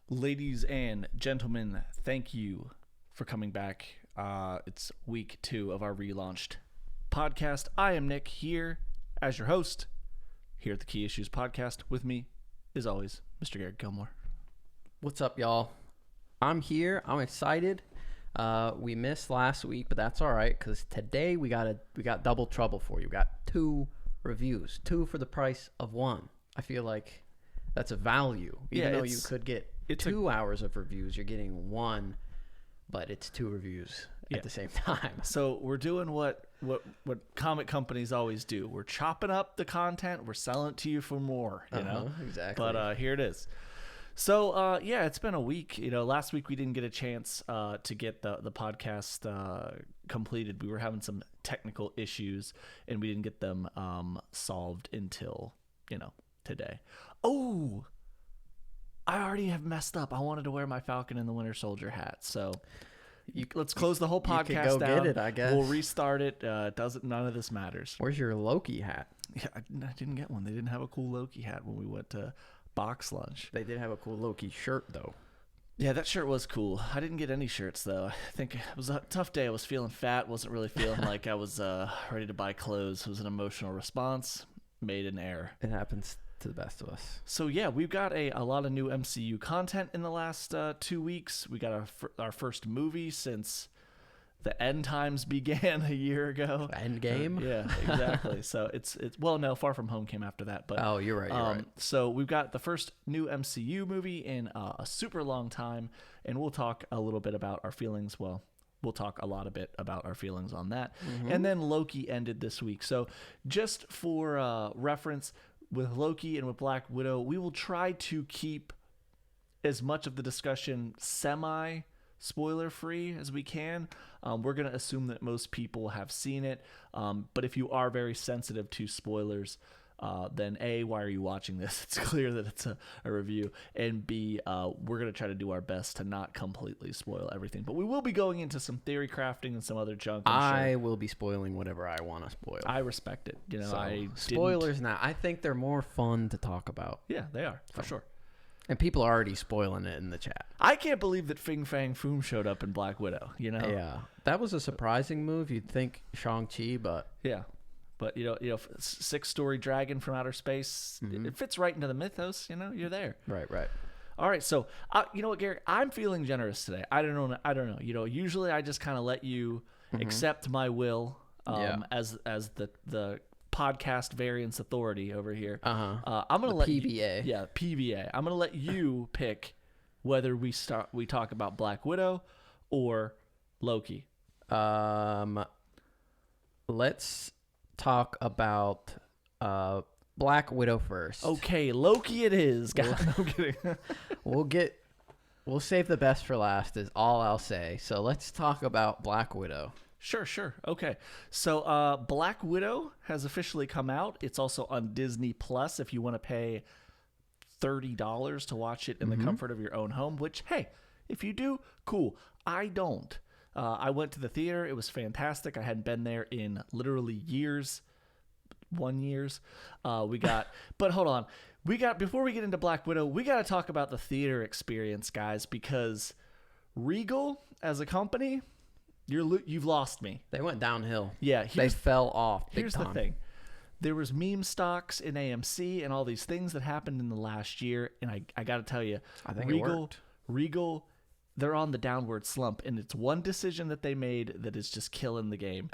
Ladies and gentlemen, thank you for coming back. It's week 2 of our relaunched podcast. I am Nick here as your host here at the Key Issues podcast. With me, as always, Mr. Garrett Gilmore. What's up, y'all? I'm here. I'm excited. We missed last week, but that's all right because today we got double trouble for you. We got 2 reviews, 2 for the price of 1. I feel like that's a value, even though you could get 2 hours of reviews. You're getting 1, but it's 2 reviews at the same time. So we're doing what comic companies always do. We're chopping up the content. We're selling it to you for more. You know exactly. But here it is. So it's been a week. Last week we didn't get a chance to get the podcast completed. We were having some technical issues, and we didn't get them solved until today. Oh, I already have messed up. I wanted to wear my Falcon and the Winter Soldier hat. So let's close the whole podcast you could go down. Get it, I guess. We'll restart it. None of this matters. Where's your Loki hat? Yeah, I didn't get one. They didn't have a cool Loki hat when we went to box lunch. They did have a cool Loki shirt, though. Yeah, that shirt was cool. I didn't get any shirts, though. I think it was a tough day. I was feeling fat. Wasn't really feeling like I was ready to buy clothes. It was an emotional response. Made an error. It happens to the best of us. So yeah, we've got a lot of new MCU content in the last 2 weeks. We got our first movie since the end times began a year ago. Endgame? Yeah, exactly. So it's no, Far From Home came after that. But oh, you're right. You're right. So we've got the first new MCU movie in a super long time, and we'll talk a little bit about our feelings. Well, we'll talk a lot about our feelings on that. Mm-hmm. And then Loki ended this week. So just for reference, with Loki and with Black Widow, we will try to keep as much of the discussion spoiler free as we can. We're going to assume that most people have seen it. But if you are very sensitive to spoilers, then A, why are you watching this? It's clear that it's a review. And B, we're going to try to do our best to not completely spoil everything. But we will be going into some theory crafting and some other junk. I will be spoiling whatever I want to spoil. I respect it. Spoilers now. I think they're more fun to talk about. Yeah, they are, for sure. And people are already spoiling it in the chat. I can't believe that Fing Fang Foom showed up in Black Widow, Yeah. That was a surprising move. You'd think Shang-Chi, but... Yeah. But, 6-story dragon from outer space, it fits right into the mythos, you're there. Right. All right, so, you know what, Gary? I'm feeling generous today. I don't know. Usually I just kind of let you accept my will as the podcast variance authority over here. I'm going to let PVA. PVA. I'm going to let you pick whether we talk about Black Widow or Loki. Let's talk about Black Widow first. Okay, Loki it is. No, I'm kidding. We'll save the best for last is all I'll say. So let's talk about Black Widow. Sure. Okay. So Black Widow has officially come out. It's also on Disney Plus if you want to pay $30 to watch it in the comfort of your own home, which, hey, if you do, cool. I don't. I went to the theater. It was fantastic. I hadn't been there in literally years. But hold on. Before we get into Black Widow, we got to talk about the theater experience, guys, because Regal as a company, you've lost me. They went downhill. Yeah. They fell off big Here's time. the thing. There was meme stocks in AMC and all these things that happened in the last year. And I got to tell you, I think it worked. Regal, they're on the downward slump. And it's one decision that they made that is just killing the game.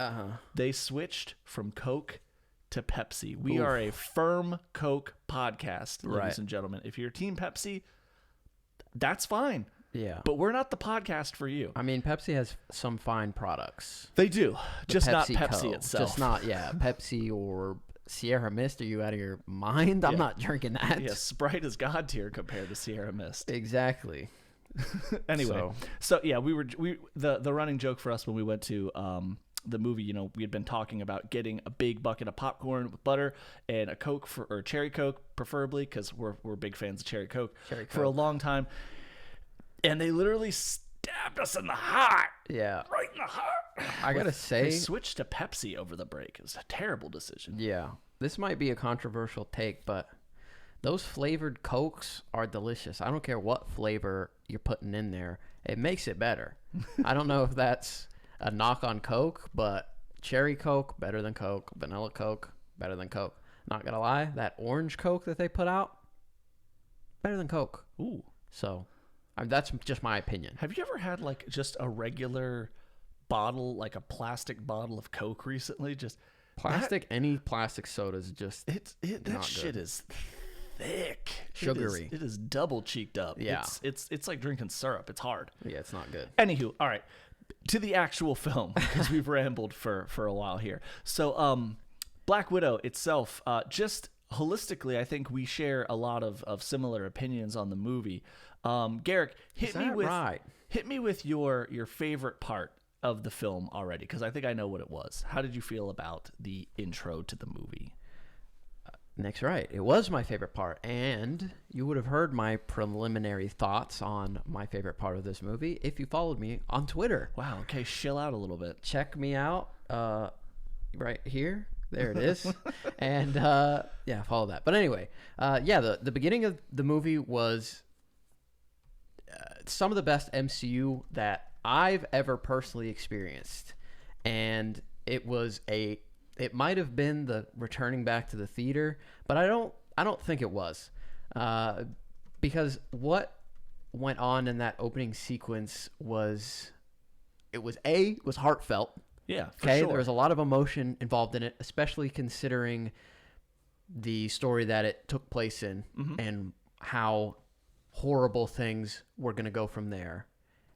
They switched from Coke to Pepsi. We are a firm Coke podcast, ladies and gentlemen. If you're Team Pepsi, that's fine. Yeah. But we're not the podcast for you. I mean, Pepsi has some fine products. They do. Just not PepsiCo. Pepsi itself. Just not, Pepsi or Sierra Mist. Are you out of your mind? I'm not drinking that. Yeah, Sprite is God tier compared to Sierra Mist. Exactly. Anyway, so yeah, the running joke for us when we went to the movie, we had been talking about getting a big bucket of popcorn with butter and a Coke or cherry Coke, preferably, because we're big fans of cherry Coke for a long time. And they literally stabbed us in the heart. Yeah. Right in the heart. I got to say, they switched to Pepsi over the break. It was a terrible decision. Yeah. This might be a controversial take, but Those flavored Cokes are delicious. I don't care what flavor you're putting in there. It makes it better. I don't know if that's a knock on Coke, but cherry Coke, better than Coke. Vanilla Coke, better than Coke. Not going to lie, that orange Coke that they put out, better than Coke. Ooh. So that's just my opinion. Have you ever had like just a regular bottle, like a plastic bottle of Coke recently? Just any plastic soda is just that shit is thick, sugary. It is double cheeked up. Yeah, it's like drinking syrup. It's hard. Yeah, it's not good. Anywho, all right, to the actual film, because we've rambled for a while here. So Black Widow itself, just holistically, I think we share a lot of similar opinions on the movie. Garrick, hit me with your favorite part of the film already, because I think I know what it was. How did you feel about the intro to the movie? Nick's right. It was my favorite part, and you would have heard my preliminary thoughts on my favorite part of this movie if you followed me on Twitter. Wow, okay, chill out a little bit. Check me out right here. There it is. And follow that. But anyway, the beginning of the movie was some of the best MCU that I've ever personally experienced. And it might have been the returning back to the theater, but I don't think it was. Because what went on in that opening sequence was heartfelt. Yeah, for sure. There was a lot of emotion involved in it, especially considering the story that it took place in and how horrible things were going to go from there.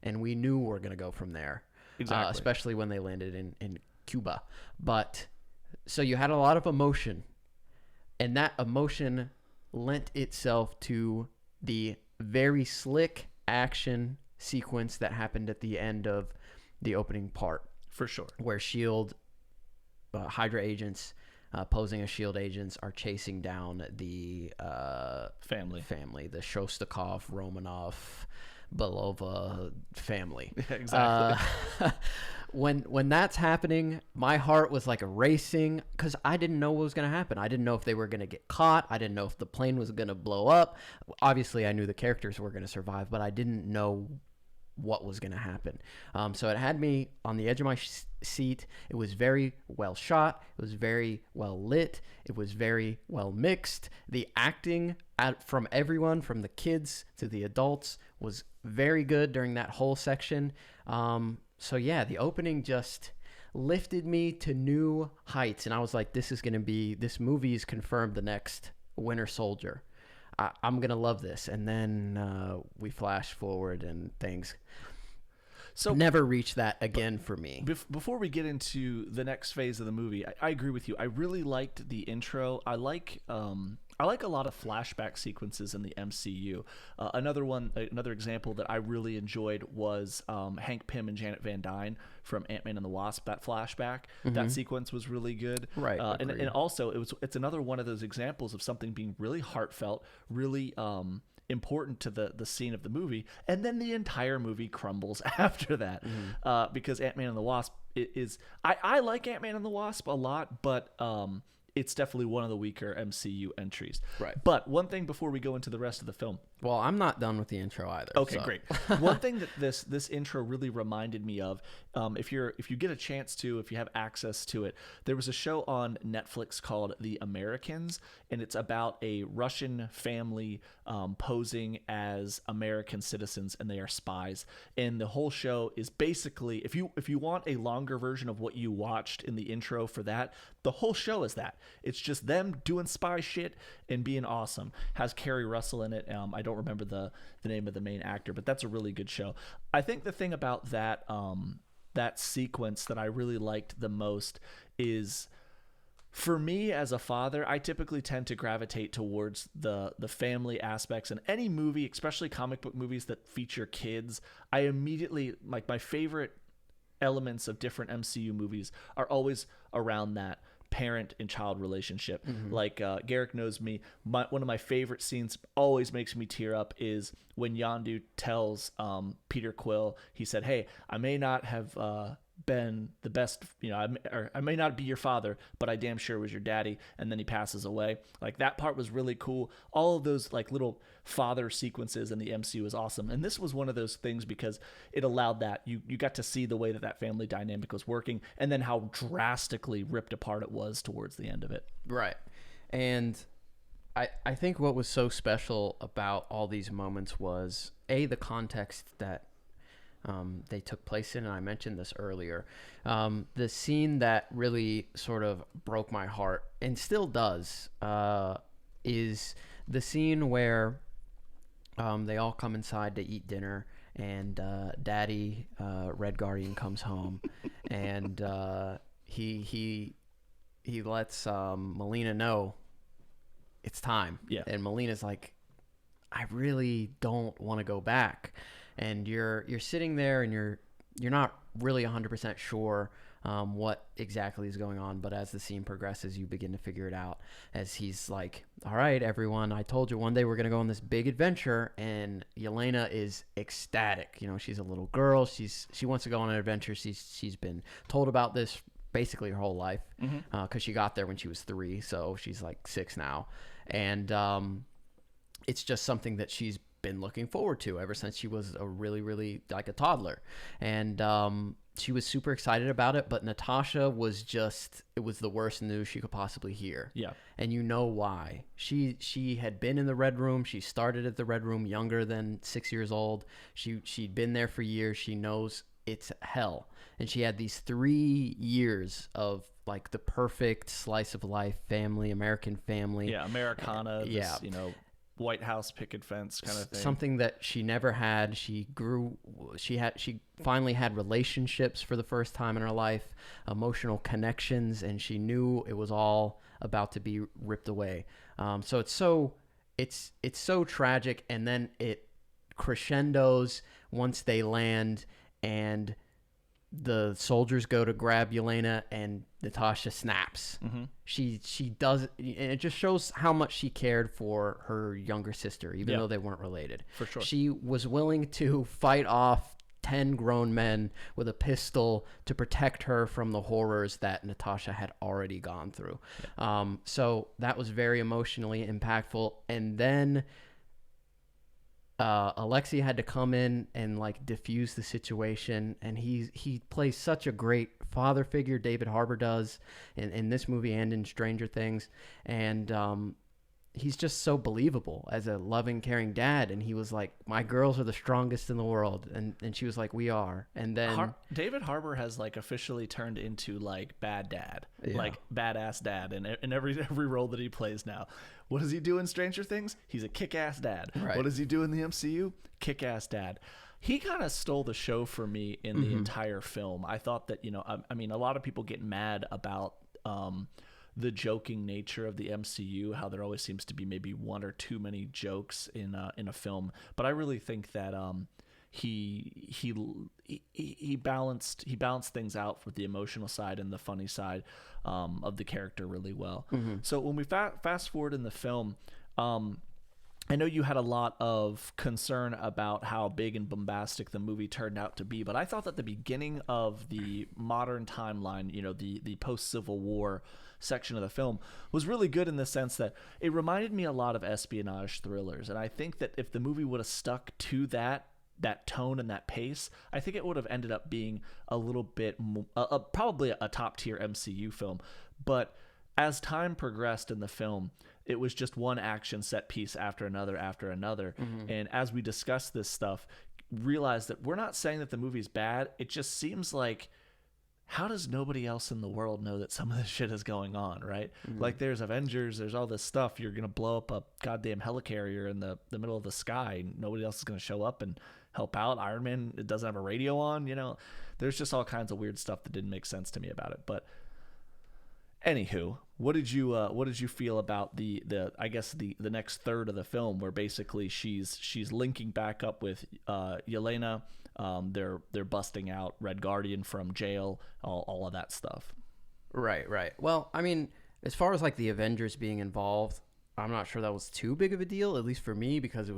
And we knew we were going to go from there, exactly. Especially when they landed in Cuba. But so you had a lot of emotion, and that emotion lent itself to the very slick action sequence that happened at the end of the opening part. For sure. Where S.H.I.E.L.D. Hydra agents posing as S.H.I.E.L.D. agents are chasing down the family, the Shostakov, Romanov, Belova family. Yeah, exactly. When that's happening, my heart was like racing because I didn't know what was going to happen. I didn't know if they were going to get caught. I didn't know if the plane was going to blow up. Obviously, I knew the characters were going to survive, but I didn't know what was going to happen. So it had me on the edge of my seat. It was very well shot. It was very well lit. It was very well mixed. The acting from everyone, from the kids to the adults, was very good during that whole section. The opening just lifted me to new heights. And I was like, this movie is confirmed the next Winter Soldier. I'm going to love this. And then we flash forward and things never reach that again for me. Before we get into the next phase of the movie, I agree with you. I really liked the intro. I like a lot of flashback sequences in the MCU. Another example that I really enjoyed was Hank Pym and Janet Van Dyne from Ant-Man and the Wasp. That flashback, that sequence was really good. Right. And also it's another one of those examples of something being really heartfelt, really important to the scene of the movie, and then the entire movie crumbles after that. Because Ant-Man and the Wasp is I like Ant-Man and the Wasp a lot, but it's definitely one of the weaker MCU entries. Right. But one thing before we go into the rest of the film. Well, I'm not done with the intro either. Okay, great. One thing that this intro really reminded me of, if you get a chance to, if you have access to it, there was a show on Netflix called The Americans, and it's about a Russian family posing as American citizens, and they are spies. And the whole show is basically, if you want a longer version of what you watched in the intro for that, the whole show is that. It's just them doing spy shit and being awesome. Has Kerry Russell in it. I don't remember the name of the main actor, but that's a really good show. I think the thing about that that sequence that I really liked the most is, for me as a father, I typically tend to gravitate towards the family aspects in any movie, especially comic book movies that feature kids. I immediately, like, my favorite elements of different MCU movies are always around that parent and child relationship. Like Garrick knows me, one of my favorite scenes, always makes me tear up, is when Yondu tells Peter Quill, he said, hey, I may not have been the best, I may not be your father, but I damn sure was your daddy. And then he passes away. Like, that part was really cool. All of those like little father sequences in the MCU was awesome. And this was one of those things because it allowed that you got to see the way that family dynamic was working, and then how drastically ripped apart it was towards the end of it. Right. And I think what was so special about all these moments was the context that they took place in, and I mentioned this earlier. The scene that really sort of broke my heart, and still does, is the scene where they all come inside to eat dinner, and Daddy, Red Guardian, comes home, and he lets Melina know it's time. Yeah. And Melina's like, I really don't want to go back. And you're sitting there, and you're not really 100% sure what exactly is going on. But as the scene progresses, you begin to figure it out. As he's like, all right, everyone, I told you one day we're going to go on this big adventure. And Yelena is ecstatic. She's a little girl. She wants to go on an adventure. She's been told about this basically her whole life, because she got there when she was 3. So she's like 6 now. And it's just something that she's been looking forward to ever since she was a really, really like a toddler. And she was super excited about it, but Natasha was it was the worst news she could possibly hear. Yeah. And you know why. She had been in the Red Room. She started at the Red Room younger than 6 years old. She'd been there for years. She knows it's hell. And she had these 3 years of like the perfect slice of life family, American family. Yeah, Americana. Yeah. White House picket fence kind of thing. Something that she never had. She finally had relationships for the first time in her life, emotional connections, and she knew it was all about to be ripped away. So it's so tragic, and then it crescendos once they land, and the soldiers go to grab Yelena, and Natasha snaps. She does, and it just shows how much she cared for her younger sister, even though they weren't related. For sure. She was willing to fight off 10 grown men with a pistol to protect her from the horrors that Natasha had already gone through. So that was very emotionally impactful. And then Alexei had to come in and like diffuse the situation, and he plays such a great father figure. David Harbour does in this movie and in Stranger Things, and he's just so believable as a loving, caring dad. And he was like, my girls are the strongest in the world, and she was like, we are. And then David Harbour has like officially turned into like bad dad, like badass dad in every role that he plays now. What does he do in Stranger Things? He's a kick-ass dad. Right. What does he do in the MCU? Kick-ass dad. He kind of stole the show for me in the entire film. I thought that, I mean, a lot of people get mad about the joking nature of the MCU, how there always seems to be maybe one or too many jokes in a film. But I really think that he balanced things out with the emotional side and the funny side of the character really well. So when we fast forward in the film, I know you had a lot of concern about how big and bombastic the movie turned out to be, but I thought that the beginning of the modern timeline, the post-Civil War section of the film, was really good in the sense that it reminded me a lot of espionage thrillers. And I think that if the movie would have stuck to that tone and that pace, I think it would have ended up being a little bit probably a top tier MCU film. But as time progressed in the film, it was just one action set piece after another. And as we discuss this stuff, realize that we're not saying that the movie's bad. It just seems like, how does nobody else in the world know that some of this shit is going on, right? Like, there's Avengers, there's all this stuff. You're going to blow up a goddamn helicarrier in the middle of the sky. Nobody else is going to show up and help out. Iron Man, it doesn't have a radio on, There's just all kinds of weird stuff that didn't make sense to me about it. But anywho, what did you feel about the I guess the next third of the film, where basically she's linking back up with Yelena? They're busting out Red Guardian from jail, all of that stuff. Right. Well, I mean, as far as like the Avengers being involved, I'm not sure that was too big of a deal, at least for me, because it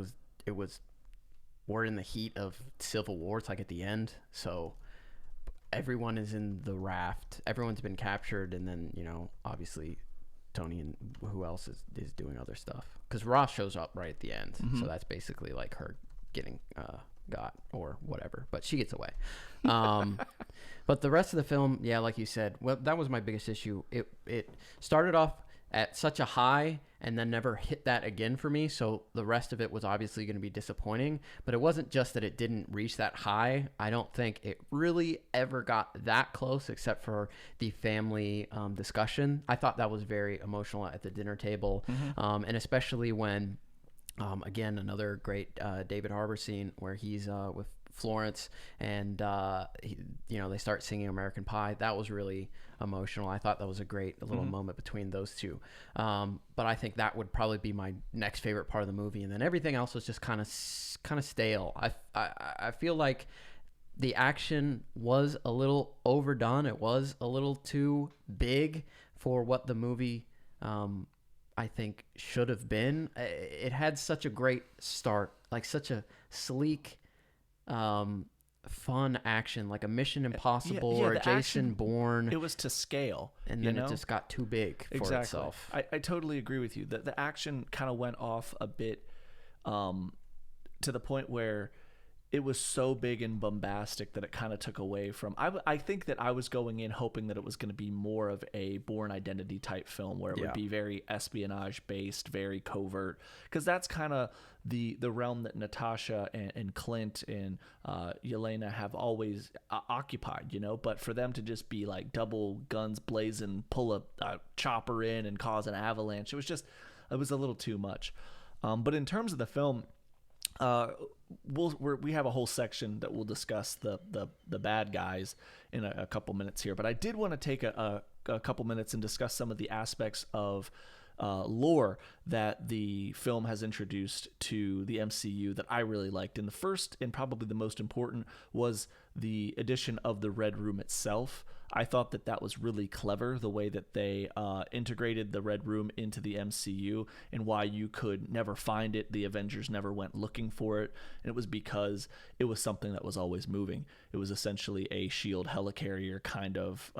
was we're in the heat of Civil War. It's like at the end, so everyone is in the raft. Everyone's been captured, and then obviously Tony and who else is doing other stuff, because Ross shows up right at the end. So that's basically like her getting got or whatever, but she gets away. But the rest of the film, yeah, like you said, well, that was my biggest issue. It started off at such a high and then never hit that again for me, so the rest of it was obviously going to be disappointing. But it wasn't just that it didn't reach that high. I don't think it really ever got that close, except for the family discussion. I thought that was very emotional at the dinner table, and especially when again, another great David Harbour scene where he's with Florence, and they start singing American Pie. That was really emotional. I thought that was a great little moment between those two. But I think that would probably be my next favorite part of the movie, and then everything else was just kind of stale. I feel like the action was a little overdone. It was a little too big for what the movie I think should have been. It had such a great start, like such a sleek, fun action, like a Mission Impossible or a Jason Bourne. It was to scale, and then it just got too big for itself. I totally agree with you. The action kind of went off a bit, to the point where it was so big and bombastic that it kind of took away from. I think that I was going in hoping that it was going to be more of a Bourne Identity type film, where it would be very espionage based, very covert, because that's kind of the realm that Natasha and Clint and Yelena have always occupied, But for them to just be like double guns blazing, pull a chopper in and cause an avalanche, it was a little too much. But in terms of the film, we have a whole section that we'll discuss the bad guys in a couple minutes here, but I did want to take a couple minutes and discuss some of the aspects of lore that the film has introduced to the MCU that I really liked. And the first and probably the most important was the addition of the Red Room itself. I thought that was really clever, the way that they integrated the Red Room into the MCU, and why you could never find it. The Avengers never went looking for it, and it was because it was something that was always moving. It was essentially a S.H.I.E.L.D. helicarrier kind of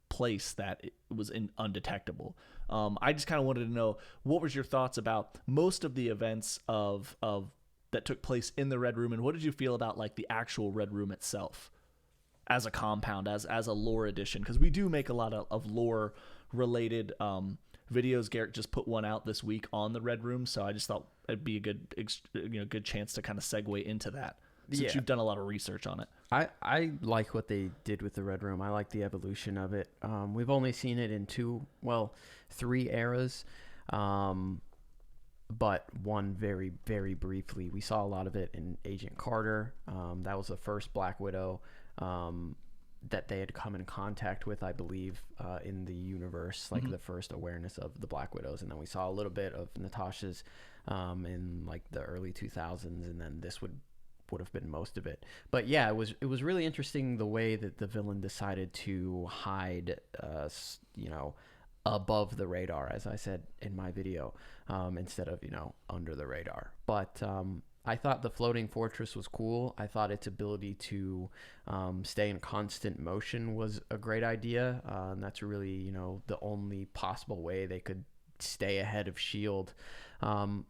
place that it was undetectable. I just kind of wanted to know, what was your thoughts about most of the events of that took place in the Red Room, and what did you feel about like the actual Red Room itself as a compound, as a lore addition? Because we do make a lot of lore related videos. Garrett just put one out this week on the Red Room, so I just thought it'd be a good chance to kind of segue into that, since you've done a lot of research on it. I like what they did with the Red Room. I like the evolution of it. We've only seen it in 3 eras, but one very, very briefly. We saw a lot of it in Agent Carter. That was the first Black Widow that they had come in contact with, I believe, in the universe, like the first awareness of the Black Widows. And then we saw a little bit of Natasha's in like the early 2000s, and then this would have been most of it. But yeah, it was really interesting the way that the villain decided to hide above the radar, as I said in my video, instead of under the radar. But I thought the floating fortress was cool. I thought its ability to stay in constant motion was a great idea, and that's really the only possible way they could stay ahead of S.H.I.E.L.D.,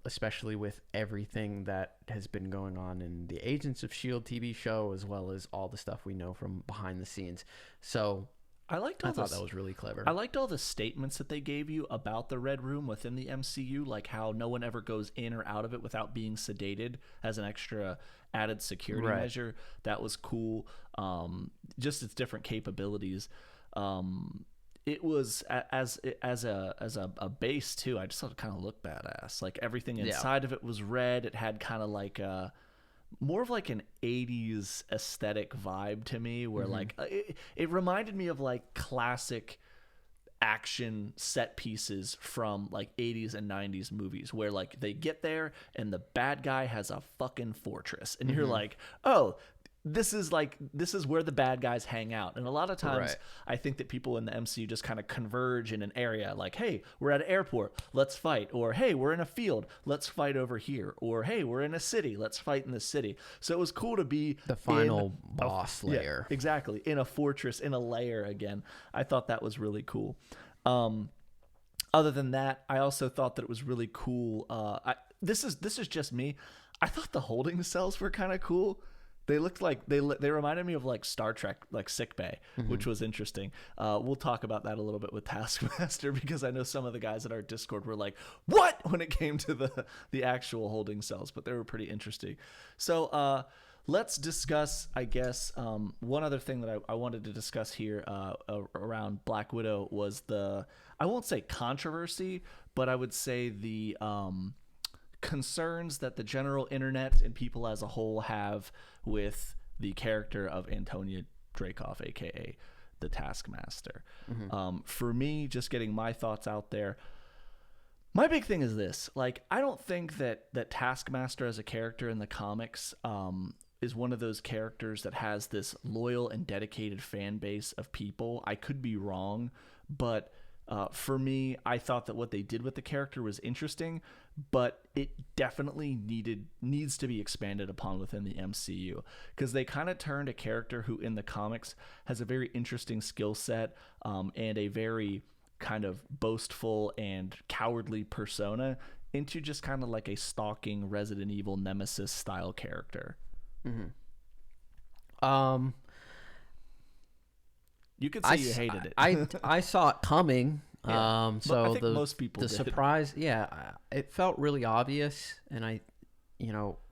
especially with everything that has been going on in the Agents of S.H.I.E.L.D. TV show, as well as all the stuff we know from behind the scenes. So I thought that was really clever. I liked all the statements that they gave you about the Red Room within the MCU, like how no one ever goes in or out of it without being sedated as an extra added security measure. That was cool. Just its different capabilities. It was as a base too. I just thought it kind of looked badass. Like everything inside of it was red. It had kind of like more of like an 80s aesthetic vibe to me, where like it reminded me of like classic action set pieces from like 80s and 90s movies, where like they get there and the bad guy has a fucking fortress, and you're like, oh, this is where the bad guys hang out. And a lot of times Right. I think that people in the MCU just kind of converge in an area like, hey, we're at an airport, let's fight. Or, hey, we're in a field, let's fight over here. Or, hey, we're in a city, let's fight in the city. So it was cool to be The final boss layer. Yeah, exactly. In a fortress, in a lair again. I thought that was really cool. Other than that, I also thought that it was really cool. This is just me. I thought the holding cells were kind of cool. They looked like they reminded me of like Star Trek, like sickbay, which was interesting. We'll talk about that a little bit with Taskmaster because I know some of the guys at our Discord were like, "What?" when it came to the actual holding cells, but they were pretty interesting. So let's discuss, I guess, one other thing that I wanted to discuss here around Black Widow was I won't say controversy, but I would say the concerns that the general internet and people as a whole have with the character of Antonia Dreykov, aka the Taskmaster. For me, just getting my thoughts out there, my big thing is this: like, I don't think that Taskmaster as a character in the comics is one of those characters that has this loyal and dedicated fan base of people. I could be wrong, but for me, I thought that what they did with the character was interesting, but it definitely needs to be expanded upon within the MCU, because they kind of turned a character who in the comics has a very interesting skill set and a very kind of boastful and cowardly persona into just kind of like a stalking Resident Evil Nemesis style character. You could say you hated it. I saw it coming. Yeah. So I think most people the did. surprise, it felt really obvious, and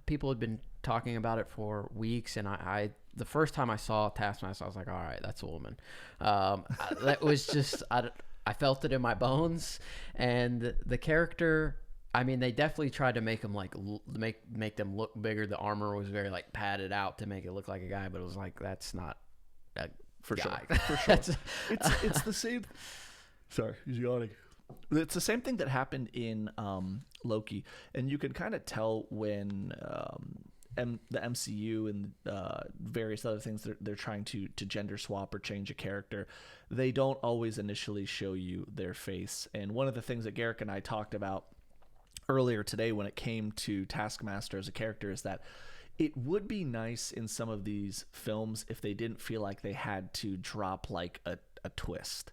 people had been talking about it for weeks, and I the first time I saw Taskmaster, I was like, all right, that's a woman. That was just I felt it in my bones, and the character. I mean, they definitely tried to make him like make them look bigger. The armor was very like padded out to make it look like a guy, but it was like that's not a For guy. sure. For sure. it's the same. Sorry, he's yawning. It's the same thing that happened in Loki, and you can kind of tell when the MCU and various other things they're trying to gender swap or change a character. They don't always initially show you their face. And one of the things that Garrick and I talked about earlier today when it came to Taskmaster as a character is that it would be nice in some of these films if they didn't feel like they had to drop like a twist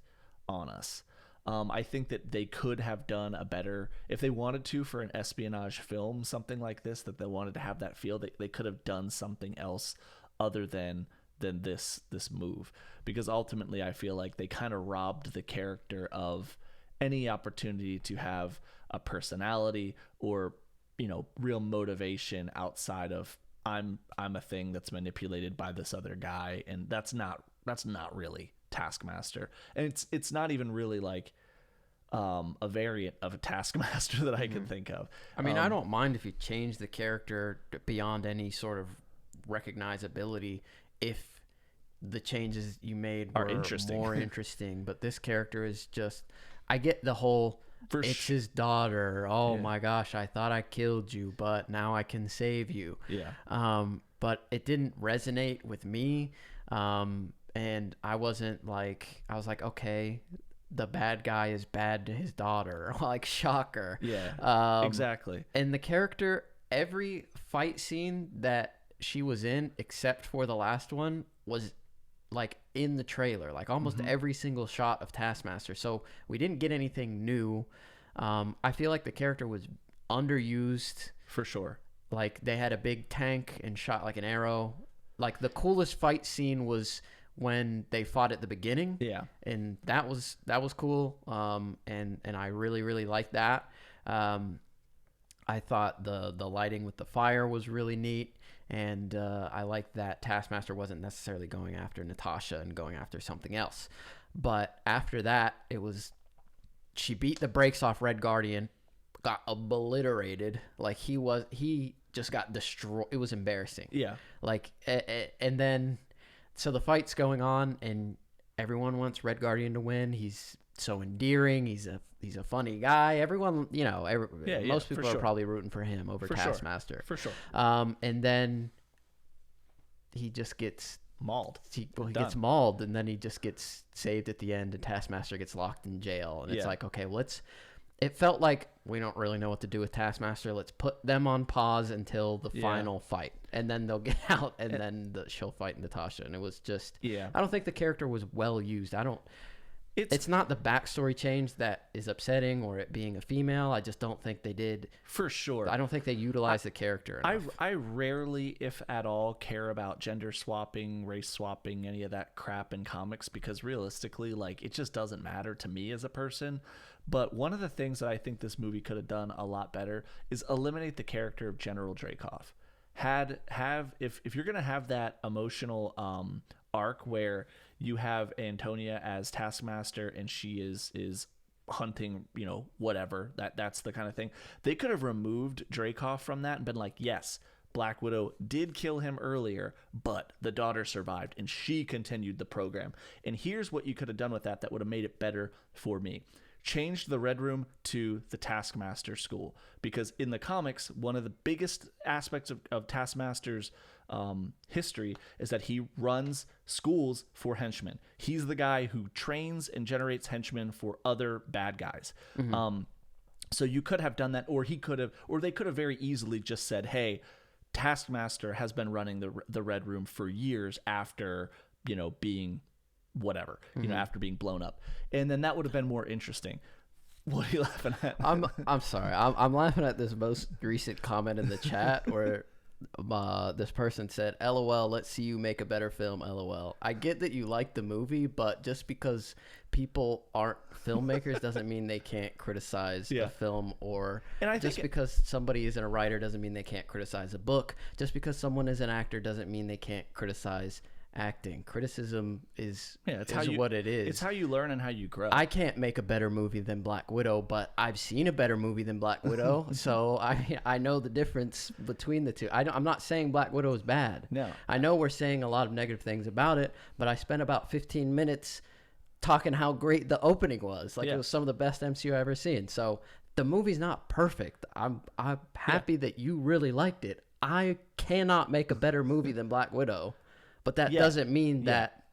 on us. I think that they could have done a better, if they wanted to for an espionage film, something like this, that they wanted to have that feel, they could have done something else other than this move, because ultimately I feel like they kind of robbed the character of any opportunity to have a personality or real motivation outside of I'm a thing that's manipulated by this other guy, and that's not really Taskmaster, and it's not even really like a variant of a Taskmaster that I can think of. I mean, I don't mind if you change the character beyond any sort of recognizability if the changes you made were more interesting. But this character is just, I get the whole, it's his daughter. Oh my gosh, I thought I killed you, but now I can save you. Yeah. But it didn't resonate with me. And I wasn't like, I was like, okay, the bad guy is bad to his daughter. Like, shocker. Yeah, exactly. And the character, every fight scene that she was in, except for the last one, was like in the trailer. Like almost every single shot of Taskmaster. So we didn't get anything new. I feel like the character was underused. For sure. Like they had a big tank and shot like an arrow. Like the coolest fight scene was when they fought at the beginning. Yeah. And that was cool. And I really liked that. I thought the lighting with the fire was really neat. And I liked that Taskmaster wasn't necessarily going after Natasha and going after something else. But after that, she beat the brakes off Red Guardian, got obliterated. Like he just got destroyed. It was embarrassing. Yeah. Like, and then, so the fight's going on, and everyone wants Red Guardian to win. He's so endearing. He's a funny guy. Everyone, most people are probably rooting for him over Taskmaster. For sure. And then he just gets mauled. He gets mauled, and then he just gets saved at the end, and Taskmaster gets locked in jail. And it's like, okay, it felt like we don't really know what to do with Taskmaster. Let's put them on pause until the final fight, and then they'll get out, and then she'll fight Natasha. And it was just, I don't think the character was well used. It's not the backstory change that is upsetting, or it being a female. I just don't think they did. For sure. I don't think they utilized the character enough. I rarely, if at all, care about gender swapping, race swapping, any of that crap in comics, because realistically, like, it just doesn't matter to me as a person. But one of the things that I think this movie could have done a lot better is eliminate the character of General Dreykov. If you're gonna have that emotional arc where you have Antonia as Taskmaster and she is hunting, whatever, that's the kind of thing. They could have removed Dreykov from that and been like, yes, Black Widow did kill him earlier, but the daughter survived and she continued the program. And here's what you could have done with that would have made it better for me. Changed the Red Room to the Taskmaster school, because in the comics, one of the biggest aspects of Taskmaster's history is that he runs schools for henchmen. He's the guy who trains and generates henchmen for other bad guys. Mm-hmm. So you could have done that, or they could have very easily just said, hey, Taskmaster has been running the Red Room for years after, being whatever, after being blown up. And then that would have been more interesting. What are you laughing at? I'm sorry. I'm laughing at this most recent comment in the chat where this person said, LOL, let's see you make a better film, LOL. I get that you like the movie, but just because people aren't filmmakers doesn't mean they can't criticize a film, because somebody isn't a writer doesn't mean they can't criticize a book. Just because someone is an actor doesn't mean they can't criticize acting. Criticism is what it is. It's how you learn and how you grow. I can't make a better movie than Black Widow, but I've seen a better movie than Black Widow, so I know the difference between the two. I'm not saying Black Widow is bad. No. I know we're saying a lot of negative things about it, but I spent about 15 minutes talking how great the opening was. It was some of the best MCU I've ever seen. So the movie's not perfect. I'm happy that you really liked it. I cannot make a better movie than Black Widow. But that doesn't mean that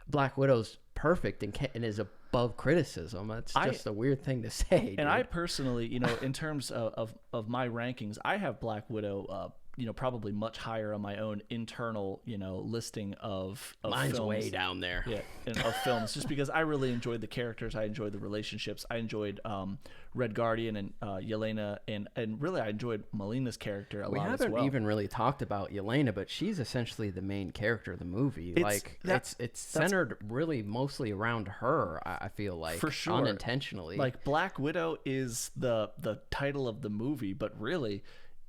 Black Widow's perfect and is above criticism. That's just a weird thing to say. And I personally, in terms of my rankings, I have Black Widow, probably much higher on my own internal, listing of Mine's films. Way down there. Yeah, of films, just because I really enjoyed the characters. I enjoyed the relationships. I enjoyed Red Guardian and Yelena, and really I enjoyed Melina's character a lot as well. We haven't even really talked about Yelena, but she's essentially the main character of the movie. It's centered really mostly around her, I feel like. For sure. Unintentionally. Like, Black Widow is the title of the movie, but really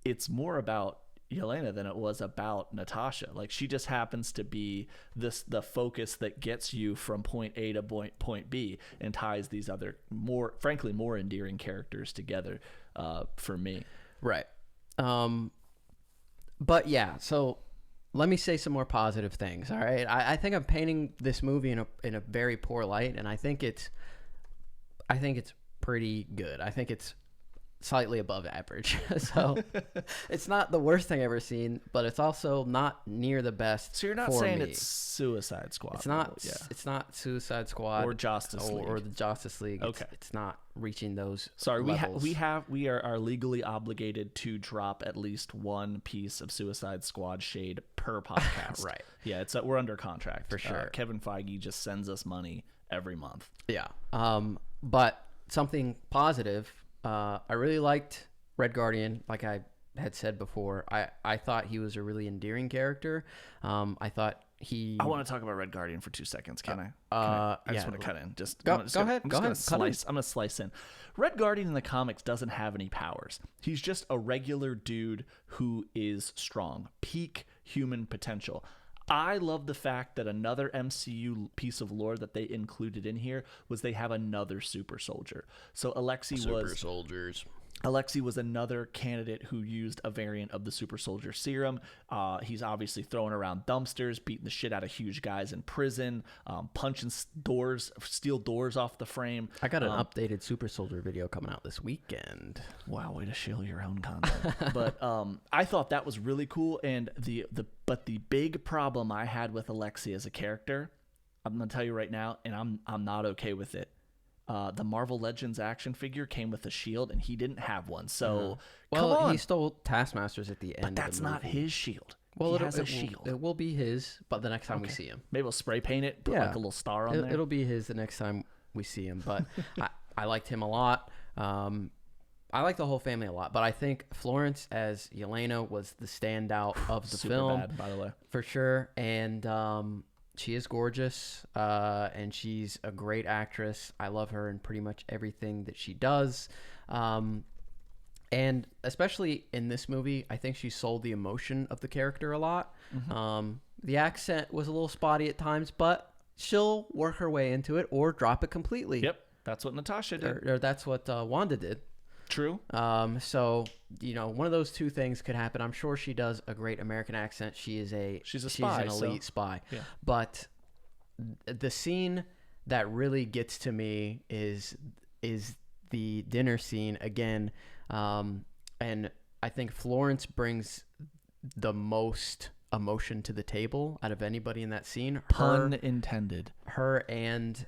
it's more about Yelena than it was about Natasha. Like, she just happens to be the focus that gets you from point A to point B and ties these other more endearing characters together for me. Right. But yeah, so let me say some more positive things. All right. I think I'm painting this movie in a very poor light, and I think it's pretty good. I think it's slightly above average. So it's not the worst thing I've ever seen, but it's also not near the best. So you're not saying it's Suicide Squad? It's not. It's not Suicide Squad or Justice League or the Justice League. Okay, it's not reaching those. Sorry, levels. we are legally obligated to drop at least one piece of Suicide Squad shade per podcast. Right. Yeah, we're under contract for sure. Kevin Feige just sends us money every month. Yeah. But something positive. I really liked Red Guardian, like I had said before. I thought he was a really endearing character. I thought I want to talk about Red Guardian for 2 seconds. Can I? I just want to cut in. Go ahead. I'm going to slice in. Red Guardian in the comics doesn't have any powers. He's just a regular dude who is strong. Peak human potential. I love the fact that another MCU piece of lore that they included in here was they have another super soldier. So Alexei super soldiers. Alexei was another candidate who used a variant of the super soldier serum. He's obviously throwing around dumpsters, beating the shit out of huge guys in prison, punching steel doors off the frame. I got an updated super soldier video coming out this weekend. Wow, way to shill your own content. But I thought that was really cool. And the big problem I had with Alexei as a character, I'm gonna tell you right now, and I'm not okay with it. The Marvel Legends action figure came with a shield, and he didn't have one. So, well, come on. he stole Taskmaster's at the end. But that's not his shield. Well, he has a shield. It will be his, but the next time we see him, maybe we'll spray paint it, put like a little star on there. It'll be his the next time we see him. But I liked him a lot. I like the whole family a lot, but I think Florence as Yelena was the standout of the film, bad, by the way, for sure. And she is gorgeous, and she's a great actress. I love her in pretty much everything that she does. And especially in this movie, I think she sold the emotion of the character a lot. The accent was a little spotty at times, but she'll work her way into it or drop it completely. Yep, that's what Natasha did. Or that's what Wanda did. True. So, one of those two things could happen. I'm sure she does a great American accent. She's an elite spy. Yeah. But the scene that really gets to me is the dinner scene again. And I think Florence brings the most emotion to the table out of anybody in that scene. Pun intended. Her and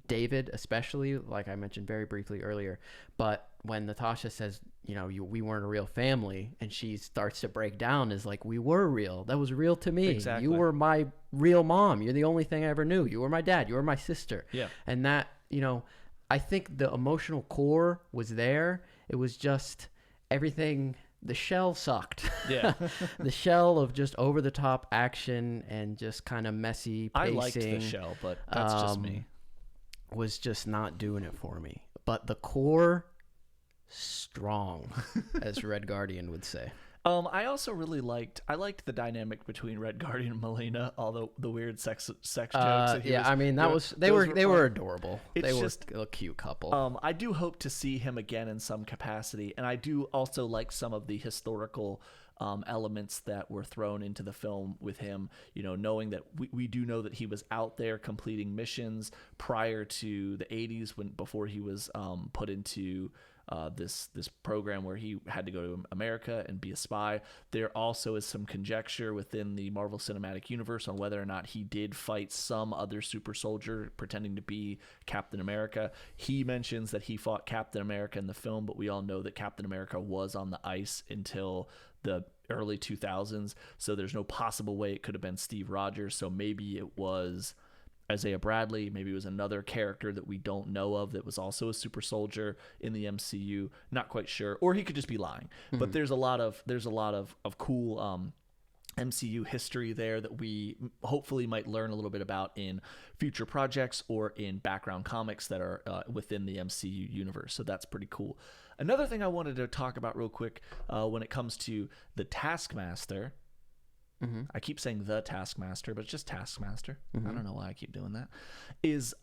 David, especially, like I mentioned very briefly earlier. But when Natasha says, we weren't a real family, and she starts to break down, is like, we were real. That was real to me. Exactly. You were my real mom. You're the only thing I ever knew. You were my dad. You were my sister. Yeah. And that, I think the emotional core was there. It was just everything. The shell sucked. Yeah. The shell of just over the top action and just kind of messy pacing. I liked the shell, but that's just me. Was just not doing it for me. But the core, strong, as Red Guardian would say. I also really liked the dynamic between Red Guardian and Melina, all the weird sex jokes. They were adorable. They were a cute couple. I do hope to see him again in some capacity, and I do also like some of the historical elements that were thrown into the film with him, knowing that we do know that he was out there completing missions prior to the 80s before he was put into this program where he had to go to America and be a spy. There also is some conjecture within the Marvel Cinematic Universe on whether or not he did fight some other super soldier pretending to be Captain America. He mentions that he fought Captain America in the film, but we all know that Captain America was on the ice until the early 2000s, so there's no possible way it could have been Steve Rogers. So maybe it was Isaiah Bradley, maybe it was another character that we don't know of that was also a super soldier in the MCU. Not quite sure, or he could just be lying. But there's a lot of cool MCU history there that we hopefully might learn a little bit about in future projects or in background comics that are within the MCU universe. So that's pretty cool. Another thing I wanted to talk about real quick when it comes to the Taskmaster. I keep saying the Taskmaster, but it's just Taskmaster. I don't know why I keep doing that. Is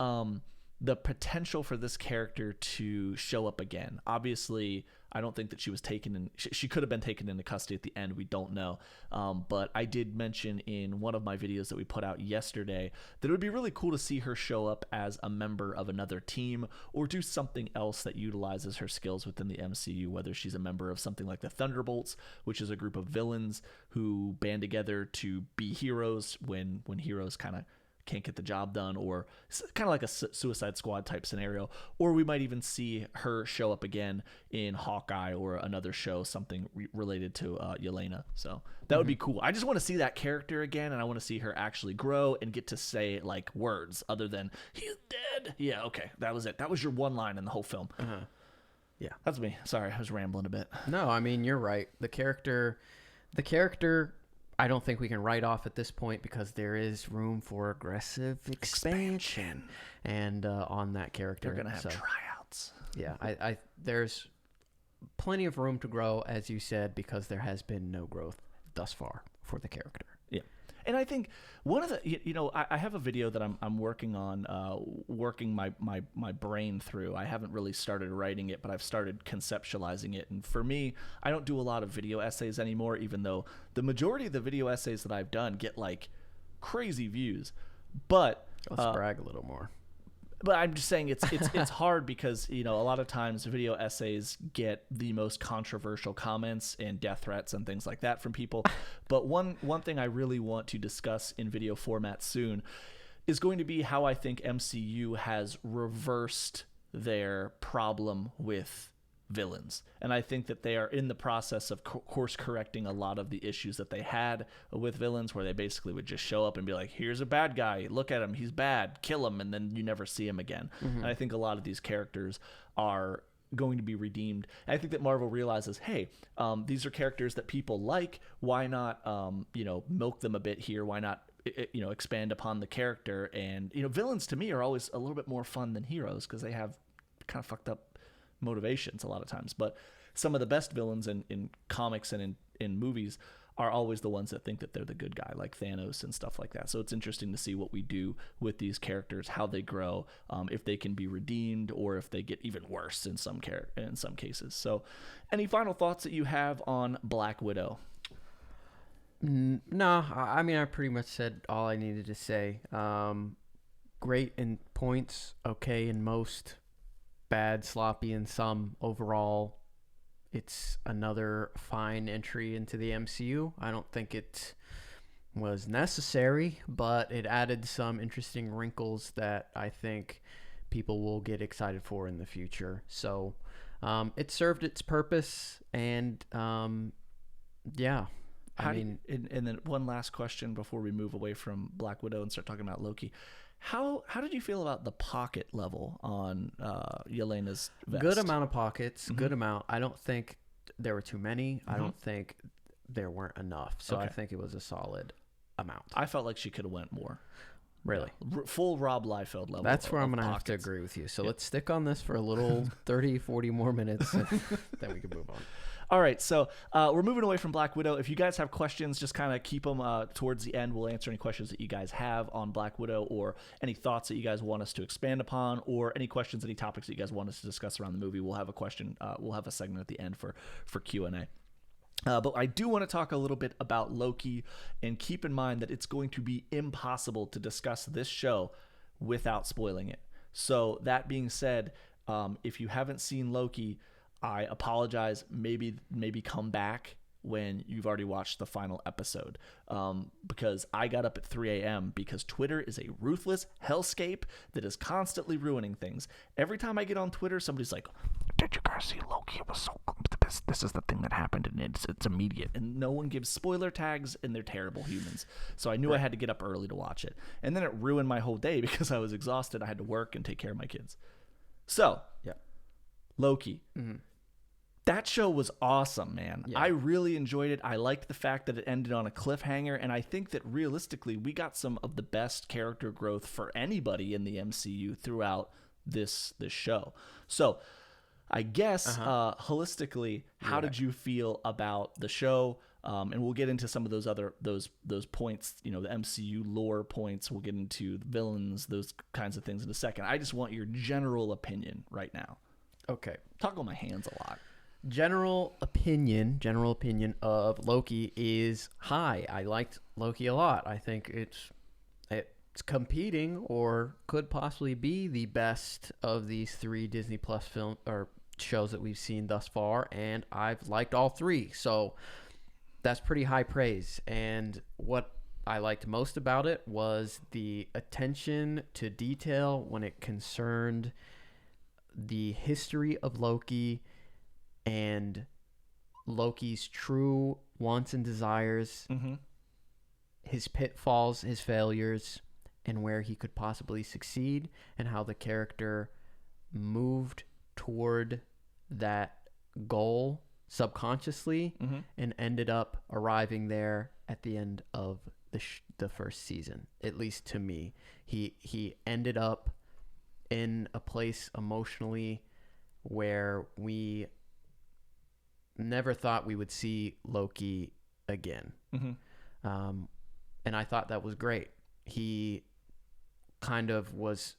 the potential for this character to show up again. Obviously, I don't think that she was taken in. She could have been taken into custody at the end. We don't know. But I did mention in one of my videos that we put out yesterday that it would be really cool to see her show up as a member of another team or do something else that utilizes her skills within the MCU, whether she's a member of something like the Thunderbolts, which is a group of villains who band together to be heroes when heroes kind of can't get the job done, or kind of like a Suicide Squad type scenario. Or we might even see her show up again in Hawkeye or another show, something related to Yelena. So that would be cool. I just want to see that character again, and I want to see her actually grow and get to say like words other than "he's dead." Yeah, okay, that was it. That was your one line in the whole film. Yeah, that's me. Sorry, I was rambling a bit. No, I mean, you're right. The character I don't think we can write off at this point because there is room for aggressive expansion and on that character. They're gonna have tryouts. Yeah, I there's plenty of room to grow, as you said, because there has been no growth thus far for the character. Yeah. And I think one of the, I have a video that I'm working on, working my brain through. I haven't really started writing it, but I've started conceptualizing it. And for me, I don't do a lot of video essays anymore, even though the majority of the video essays that I've done get like crazy views. But let's brag a little more. But I'm just saying it's hard because, a lot of times video essays get the most controversial comments and death threats and things like that from people. But one thing I really want to discuss in video format soon is going to be how I think MCU has reversed their problem with villains. And I think that they are in the process of course correcting a lot of the issues that they had with villains, where they basically would just show up and be like, here's a bad guy, look at him, he's bad, kill him, and then you never see him again. And I think a lot of these characters are going to be redeemed. And I think that Marvel realizes, hey, these are characters that people like, why not milk them a bit here, why not expand upon the character. And villains to me are always a little bit more fun than heroes because they have kind of fucked up motivations a lot of times. But some of the best villains in comics and in movies are always the ones that think that they're the good guy, like Thanos and stuff like that. So it's interesting to see what we do with these characters, how they grow, if they can be redeemed or if they get even worse in some cases. So any final thoughts that you have on Black Widow? No, I mean, I pretty much said all I needed to say. Great in points, okay in most, bad, sloppy in some. Overall, it's another fine entry into the MCU. I don't think it was necessary, but it added some interesting wrinkles that I think people will get excited for in the future. So it served its purpose, and yeah. And then one last question before we move away from Black Widow and start talking about Loki. How did you feel about the pocket level on Yelena's vest? Good amount of pockets, good amount. I don't think there were too many. I don't think there weren't enough. So I think it was a solid amount. I felt like she could have went more. Really? Full Rob Liefeld level. That's where I'm going to have to agree with you. So let's stick on this for a little 30, 40 more minutes, and then we can move on. All right, so we're moving away from Black Widow. If you guys have questions, just kind of keep them towards the end. We'll answer any questions that you guys have on Black Widow, or any thoughts that you guys want us to expand upon, or any questions, any topics that you guys want us to discuss around the movie. We'll have a question. We'll have a segment at the end for Q&A. But I do want to talk a little bit about Loki, and keep in mind that it's going to be impossible to discuss this show without spoiling it. So that being said, if you haven't seen Loki, I apologize. Maybe come back when you've already watched the final episode, because I got up at 3 a.m. because Twitter is a ruthless hellscape that is constantly ruining things. Every time I get on Twitter, somebody's like, "Did you guys see Loki? It was so this is the thing that happened, and it's immediate." And no one gives spoiler tags, and they're terrible humans. So I knew I had to get up early to watch it, and then it ruined my whole day because I was exhausted. I had to work and take care of my kids. So yeah, Loki. That show was awesome, man. Yeah. I really enjoyed it. I liked the fact that it ended on a cliffhanger, and I think that realistically, we got some of the best character growth for anybody in the MCU throughout this show. So, I guess holistically, how did you feel about the show? And we'll get into some of those other those points, the MCU lore points. We'll get into the villains, those kinds of things in a second. I just want your general opinion right now. Okay, talk on my hands a lot. General opinion of Loki is high. I liked Loki a lot. I think it's competing, or could possibly be, the best of these 3 Disney Plus film or shows that we've seen thus far, and I've liked all 3. So that's pretty high praise. And what I liked most about it was the attention to detail when it concerned the history of Loki and Loki's true wants and desires, his pitfalls, his failures, and where he could possibly succeed, and how the character moved toward that goal subconsciously and ended up arriving there at the end of the first season. At least to me, he ended up in a place emotionally where we never thought we would see Loki again. And I thought that was great. He kind of was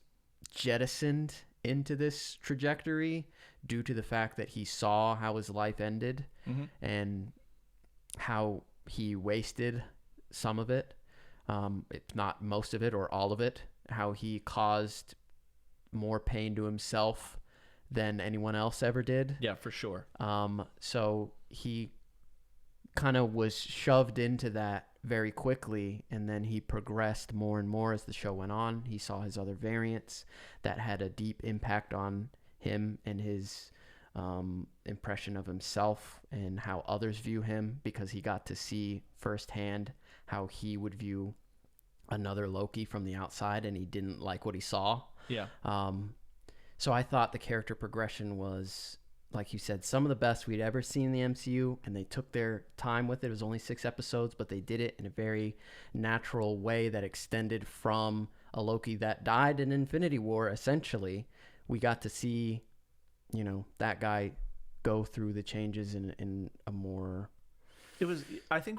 jettisoned into this trajectory due to the fact that he saw how his life ended and how he wasted some of it, if not most of it or all of it, how he caused more pain to himself than anyone else ever did. Yeah, for sure. So he kind of was shoved into that very quickly, and then he progressed more and more as the show went on. He saw his other variants that had a deep impact on him and his impression of himself and how others view him, because he got to see firsthand how he would view another Loki from the outside, and he didn't like what he saw. Yeah. So I thought the character progression was, like you said, some of the best we'd ever seen in the MCU, and they took their time with it. It was only 6 episodes, but they did it in a very natural way that extended from a Loki that died in Infinity War, essentially. We got to see, you know, that guy go through the changes in a more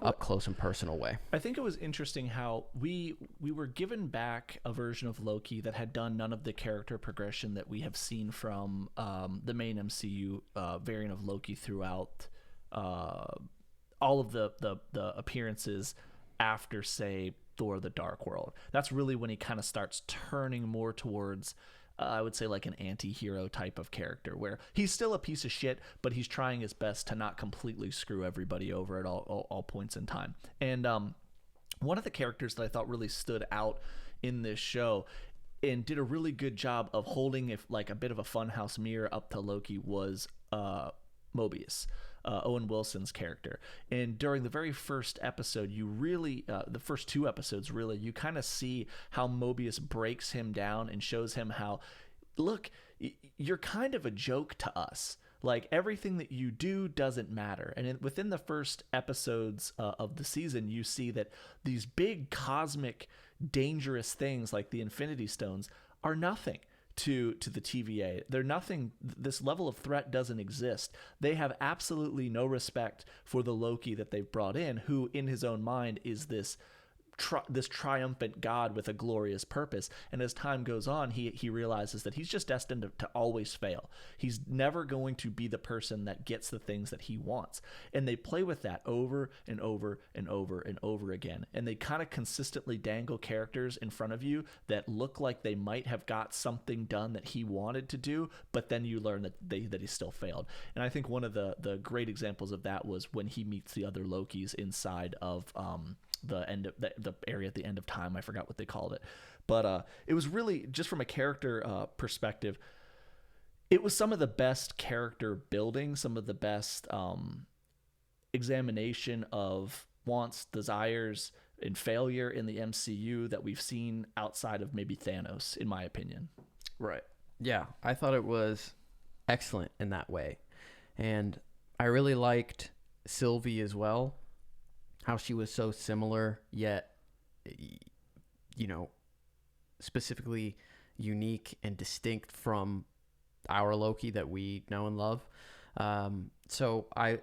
up close and personal way. I think it was interesting how we were given back a version of Loki that had done none of the character progression that we have seen from the main MCU variant of Loki throughout all of the appearances after, say, Thor: The Dark World. That's really when he kind of starts turning more towards I would say like an anti-hero type of character, where he's still a piece of shit, but he's trying his best to not completely screw everybody over at all points in time. And one of the characters that I thought really stood out in this show and did a really good job of holding like a bit of a funhouse mirror up to Loki was Mobius. Owen Wilson's character. And during the very first episode, you really, the first 2 episodes really, you kind of see how Mobius breaks him down and shows him how, look, you're kind of a joke to us. Like, everything that you do doesn't matter. And within the first episodes of the season, you see that these big cosmic dangerous things like the Infinity Stones are nothing to the TVA. They're nothing. This level of threat doesn't exist. They have absolutely no respect for the Loki that they've brought in, who in his own mind is this triumphant god with a glorious purpose. And as time goes on, he realizes that he's just destined to always fail. He's never going to be the person that gets the things that he wants. And they play with that over and over and over and over again. And they kind of consistently dangle characters in front of you that look like they might have got something done that he wanted to do, but then you learn that he still failed. And I think one of the great examples of that was when he meets the other Lokis inside of the end of the area at the end of time. I forgot what they called it, but it was really, just from a character perspective, it was some of the best character building, some of the best examination of wants, desires, and failure in the MCU that we've seen outside of maybe Thanos, in my opinion. Right. Yeah, I thought it was excellent in that way. And I really liked Sylvie as well, how she was so similar, yet, you know, specifically unique and distinct from our Loki that we know and love. So I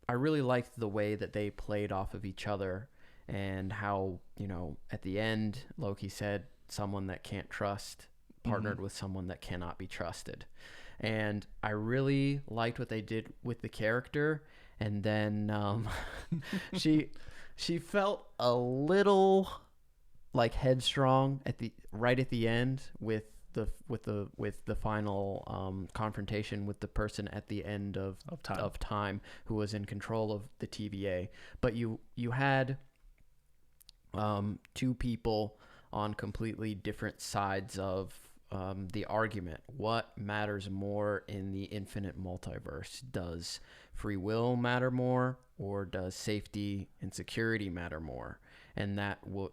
really liked the way that they played off of each other, and how, you know, at the end, Loki said, someone that can't trust partnered with someone that cannot be trusted. And I really liked what they did with the character. And then she felt a little like headstrong right at the end with the final confrontation with the person at the end of time who was in control of the TVA. But you had 2 people on completely different sides of the argument. What matters more in the infinite multiverse? Does free will matter more, or does safety and security matter more? And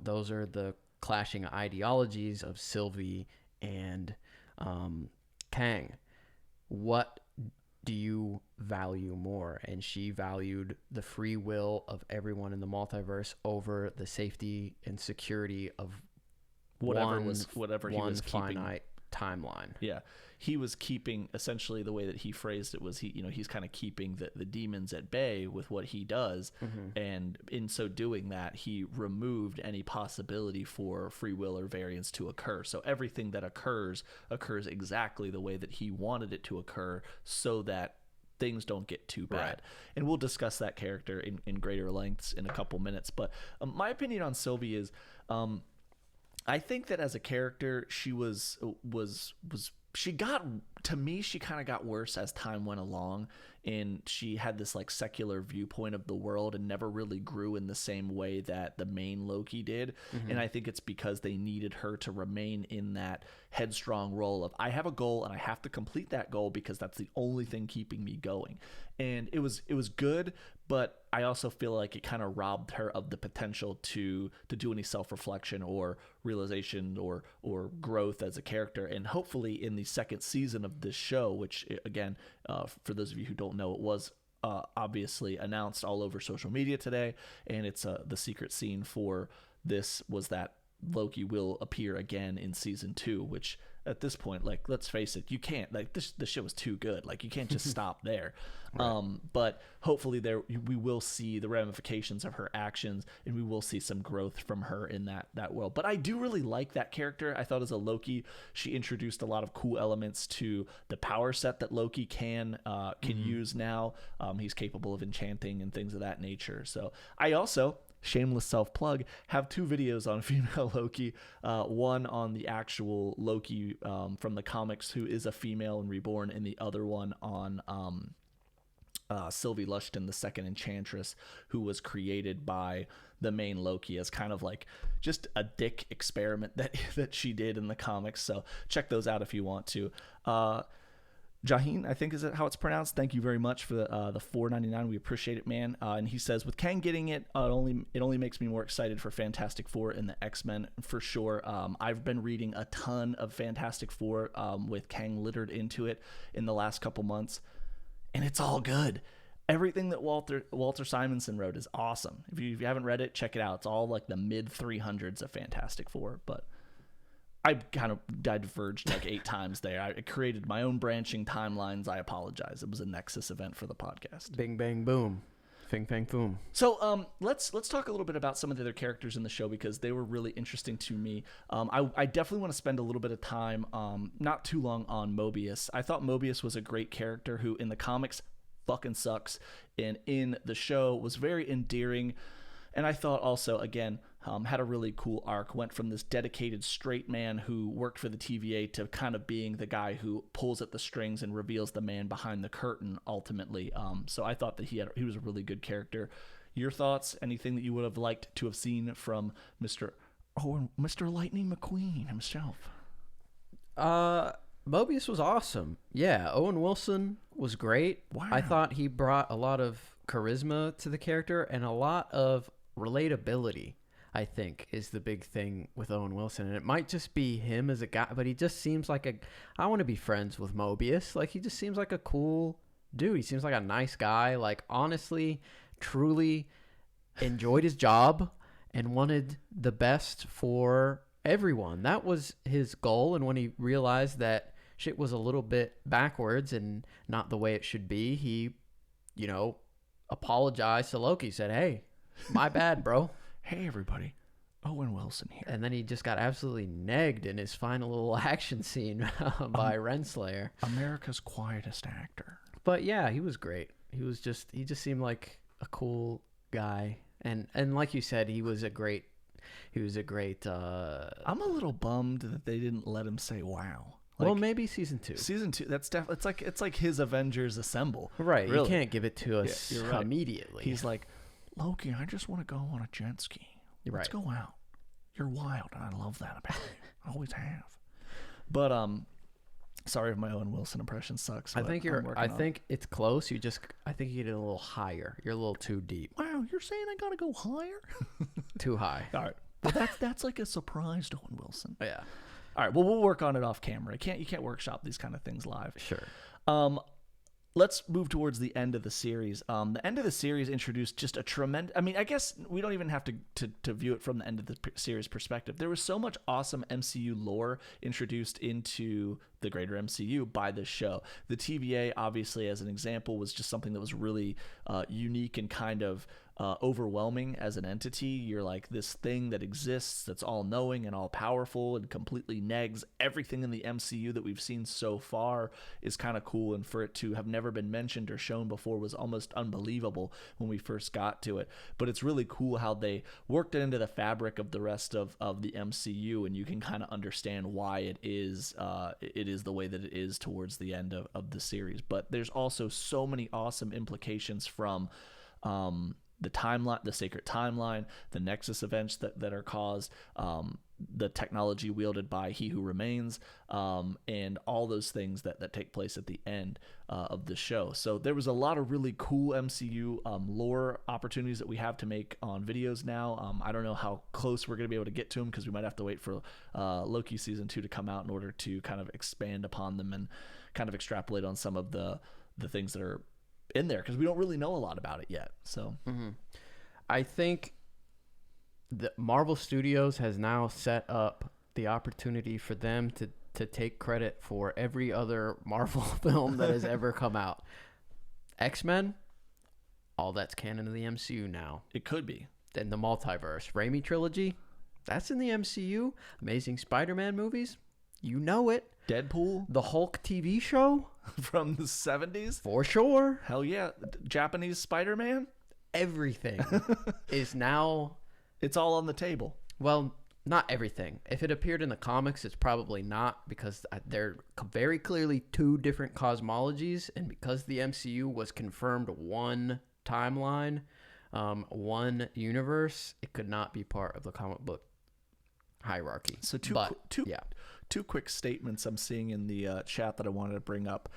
those are the clashing ideologies of Sylvie and Kang. What do you value more? And she valued the free will of everyone in the multiverse over the safety and security of whatever he was keeping. timeline. Yeah. He was keeping, essentially the way that he phrased it was he's kind of keeping the demons at bay with what he does. And in so doing that, he removed any possibility for free will or variance to occur. So everything that occurs exactly the way that he wanted it to occur, so that things don't get too bad. Right. And we'll discuss that character in greater lengths in a couple minutes. But my opinion on Sylvie is, I think that as a character, she she got, to me, she kind of got worse as time went along, and she had this like secular viewpoint of the world and never really grew in the same way that the main Loki did. And I think it's because they needed her to remain in that headstrong role of, I have a goal and I have to complete that goal because that's the only thing keeping me going. And it was good, but I also feel like it kind of robbed her of the potential to do any self-reflection or realization or growth as a character. And hopefully in the second season of this show, which again, for those of you who don't know, it was obviously announced all over social media today, and it's the secret scene for this was that Loki will appear again in season 2, which at this point, like, let's face it, you can't, like, this shit was too good, like, you can't just stop there. Right. But hopefully we will see the ramifications of her actions, and we will see some growth from her in that world. But I do really like that character. I thought as a Loki, she introduced a lot of cool elements to the power set that Loki can use now. He's capable of enchanting and things of that nature. So I also, shameless self-plug, have 2 videos on female Loki, one on the actual Loki from the comics, who is a female and reborn, and the other one on Sylvie Lushton, the second Enchantress, who was created by the main Loki as kind of like just a dick experiment that she did in the comics. So check those out if you want to. Jaheen, I think is how it's pronounced. Thank you very much for the $4.99. We appreciate it, man. And he says, with Kang getting it, it only makes me more excited for Fantastic Four and the X-Men for sure. I've been reading a ton of Fantastic Four with Kang littered into it in the last couple months, and it's all good. Everything that Walter Simonson wrote is awesome. If you haven't read it, check it out. It's all like the mid 300s of Fantastic Four, but I kind of diverged like 8 times there. I created my own branching timelines. I apologize. It was a Nexus event for the podcast. Bing, bang, boom. Fing, fang, boom. So let's talk a little bit about some of the other characters in the show, because they were really interesting to me. I definitely want to spend a little bit of time, not too long, on Mobius. I thought Mobius was a great character who in the comics fucking sucks, and in the show was very endearing. And I thought also, again, had a really cool arc. Went from this dedicated straight man who worked for the TVA to kind of being the guy who pulls at the strings and reveals the man behind the curtain ultimately. So I thought that he was a really good character. Your thoughts? Anything that you would have liked to have seen from Mr. Lightning McQueen himself? Mobius was awesome. Yeah, Owen Wilson was great. Wow. I thought he brought a lot of charisma to the character and a lot of relatability, I think, is the big thing with Owen Wilson. And it might just be him as a guy, but he just seems like I want to be friends with Mobius. Like, he just seems like a cool dude. He seems like a nice guy. Like, honestly, truly enjoyed his job and wanted the best for everyone. That was his goal. And when he realized that shit was a little bit backwards and not the way it should be, he, apologized to Loki, said, "Hey, my bad, bro." Hey, everybody. Owen Wilson here. And then he just got absolutely negged in his final little action scene by Renslayer. America's quietest actor. But yeah, he was great. He just seemed like a cool guy. And like you said, he was a great I'm a little bummed that they didn't let him say wow. Well, maybe season 2. Season 2, that's definitely, it's like his Avengers Assemble. Right, really. You can't give it to us immediately. He's like, Loki, I just want to go on a jet ski. Let's go out. You're wild, and I love that about you. I always have. But sorry if my Owen Wilson impression sucks. I think it's close. I think you get it a little higher. You're a little too deep. Wow, you're saying I gotta go higher? Too high. All right. But that's like a surprise to Owen Wilson. Yeah. All right. Well, we'll work on it off camera. You can't workshop these kind of things live. Sure. let's move towards the end of the series. The end of the series introduced just a tremendous. I mean, I guess we don't even have to view it from the end of the series perspective. There was so much awesome MCU lore introduced into the greater MCU by this show. The TVA, obviously, as an example, was just something that was really unique and kind of overwhelming as an entity. You're like this thing that exists, that's all knowing and all powerful and completely negs everything in the MCU that we've seen so far is kind of cool. And for it to have never been mentioned or shown before was almost unbelievable when we first got to it. But it's really cool how they worked it into the fabric of the rest of the MCU, and you can kind of understand why it is the way that it is towards the end of the series. But there's also so many awesome implications from the timeline, the sacred timeline, the Nexus events that are caused, the technology wielded by He Who Remains, and all those things that take place at the end of the show. So there was a lot of really cool MCU lore opportunities that we have to make on videos now. I don't know how close we're going to be able to get to them because we might have to wait for Loki season 2 to come out in order to kind of expand upon them and kind of extrapolate on some of the things that are in there, because we don't really know a lot about it yet. So I think the Marvel Studios has now set up the opportunity for them to take credit for every other Marvel film that has ever come out. X-Men, all that's canon in the MCU now. It could be. Then the multiverse. Raimi trilogy, that's in the MCU. Amazing Spider-Man movies, you know it. Deadpool. The Hulk TV show. From the 70s? For sure. Hell yeah. Japanese Spider-Man? Everything is now... It's all on the table. Well, not everything. If it appeared in the comics, it's probably not, because they're very clearly two different cosmologies, and because the MCU was confirmed one timeline, one universe, it could not be part of the comic book hierarchy. So two quick statements I'm seeing in the chat that I wanted to bring up.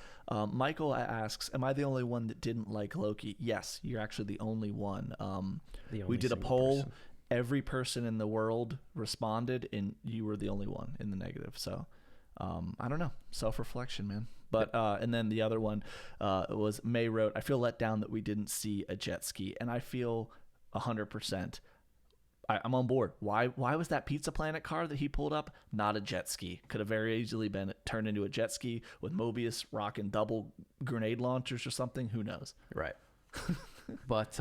Michael asks, am I the only one that didn't like Loki? Yes, you're actually the only one. We did a poll. Person. Every person in the world responded, and you were the only one in the negative. So I don't know. Self-reflection, man. But and then the other one was May wrote, I feel let down that we didn't see a jet ski. And I feel 100%. I'm on board. Why was that Pizza Planet car that he pulled up not a jet ski? Could have very easily been turned into a jet ski with Mobius rocking double grenade launchers or something. Who knows? Right. But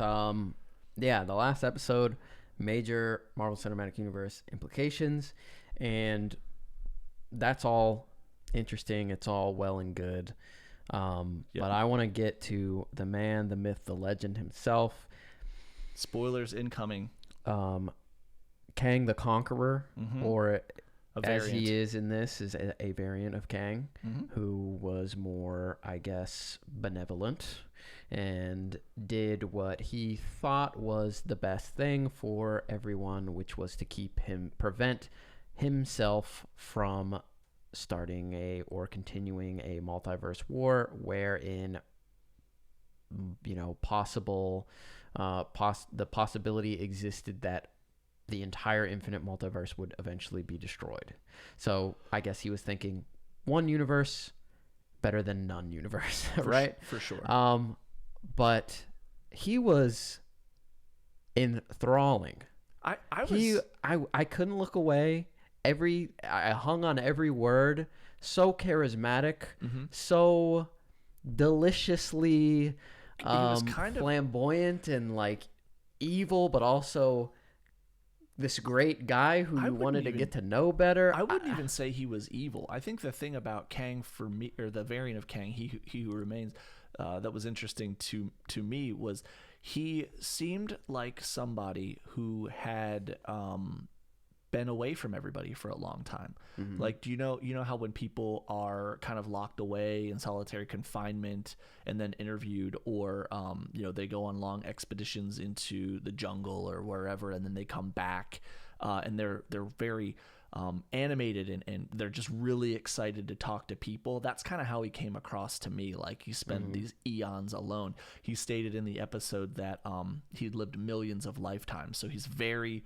yeah, the last episode, major Marvel Cinematic Universe implications, and that's all interesting. It's all well and good. But I want to get to the man, the myth, the legend himself. Spoilers incoming. Kang the Conqueror, or as variant. he is in this, is a variant of Kang, who was more, I guess, benevolent and did what he thought was the best thing for everyone, which was to prevent himself from starting or continuing a multiverse war wherein, the possibility existed that the entire infinite multiverse would eventually be destroyed. So I guess he was thinking one universe better than none universe, right? For sure. But he was enthralling. I couldn't look away. I hung on every word. So charismatic, so deliciously flamboyant and like evil, but also this great guy who you wanted to get to know better. I wouldn't even say he was evil. I think the thing about Kang for me, or the variant of Kang, he who remains, that was interesting to me was he seemed like somebody who had been away from everybody for a long time. Like, do you know how when people are kind of locked away in solitary confinement and then interviewed, or they go on long expeditions into the jungle or wherever, and then they come back and they're very animated and they're just really excited to talk to people. That's kind of how he came across to me. Like, he spent these eons alone. He stated in the episode that he'd lived millions of lifetimes, so he's very,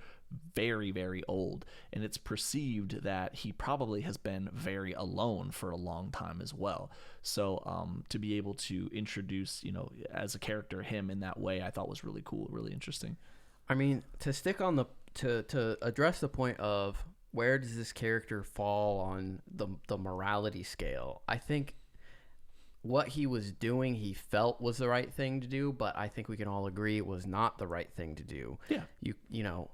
very, very old, and it's perceived that he probably has been very alone for a long time as well. So to be able to introduce, as a character, him in that way, I thought was really cool, really interesting. I mean, to stick on to address the point of where does this character fall on the morality scale, I think what he was doing, he felt was the right thing to do, but I think we can all agree it was not the right thing to do. Yeah.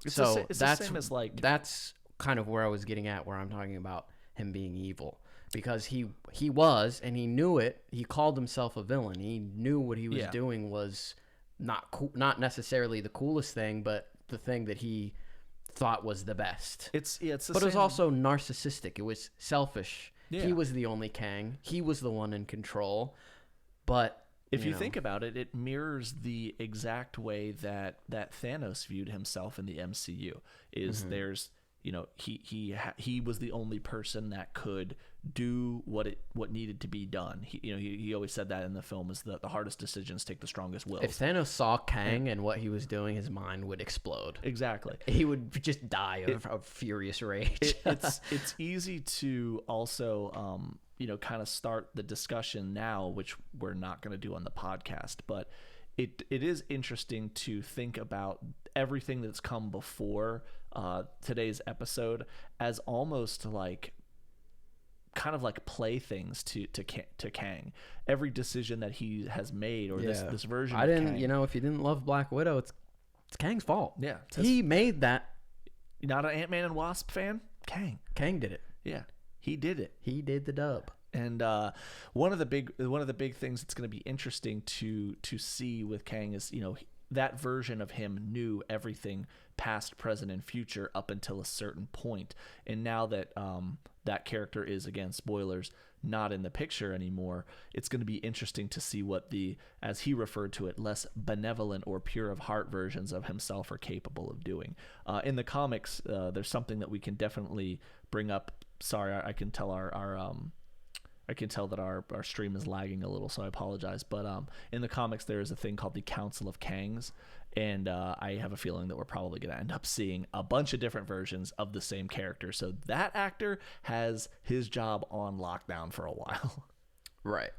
It's the same as that's kind of where I was getting at, where I'm talking about him being evil, because he was, and he knew it. He called himself a villain. He knew what he was doing was not cool, not necessarily the coolest thing, but the thing that he thought was the best. But it was also narcissistic. It was selfish. Yeah. He was the only Kang. He was the one in control. But if you think about it, it mirrors the exact way that Thanos viewed himself in the MCU. There's he was the only person that could do what needed to be done. He always said that in the film is that the hardest decisions take the strongest wills. If Thanos saw Kang and what he was doing, his mind would explode. Exactly. He would just die of furious rage. It's easy to also kind of start the discussion now, which we're not going to do on the podcast, but it is interesting to think about everything that's come before today's episode as almost like kind of like playthings to Kang. Every decision that he has made, or this version. I didn't, Kang, if you didn't love Black Widow, it's Kang's fault. Yeah, he made that. Not an Ant-Man and Wasp fan. Kang did it. Yeah, he did it. He did the dub. And one of the big things that's going to be interesting to see with Kang is that version of him knew everything past, present, and future up until a certain point. And now that that character is, again, spoilers, not in the picture anymore, it's going to be interesting to see what the, as he referred to it, less benevolent or pure of heart versions of himself are capable of doing. In the comics, there's something that we can definitely bring up. Sorry, I can tell I can tell that our stream is lagging a little, so I apologize. But in the comics, there is a thing called the Council of Kangs, and I have a feeling that we're probably going to end up seeing a bunch of different versions of the same character. So that actor has his job on lockdown for a while. Right.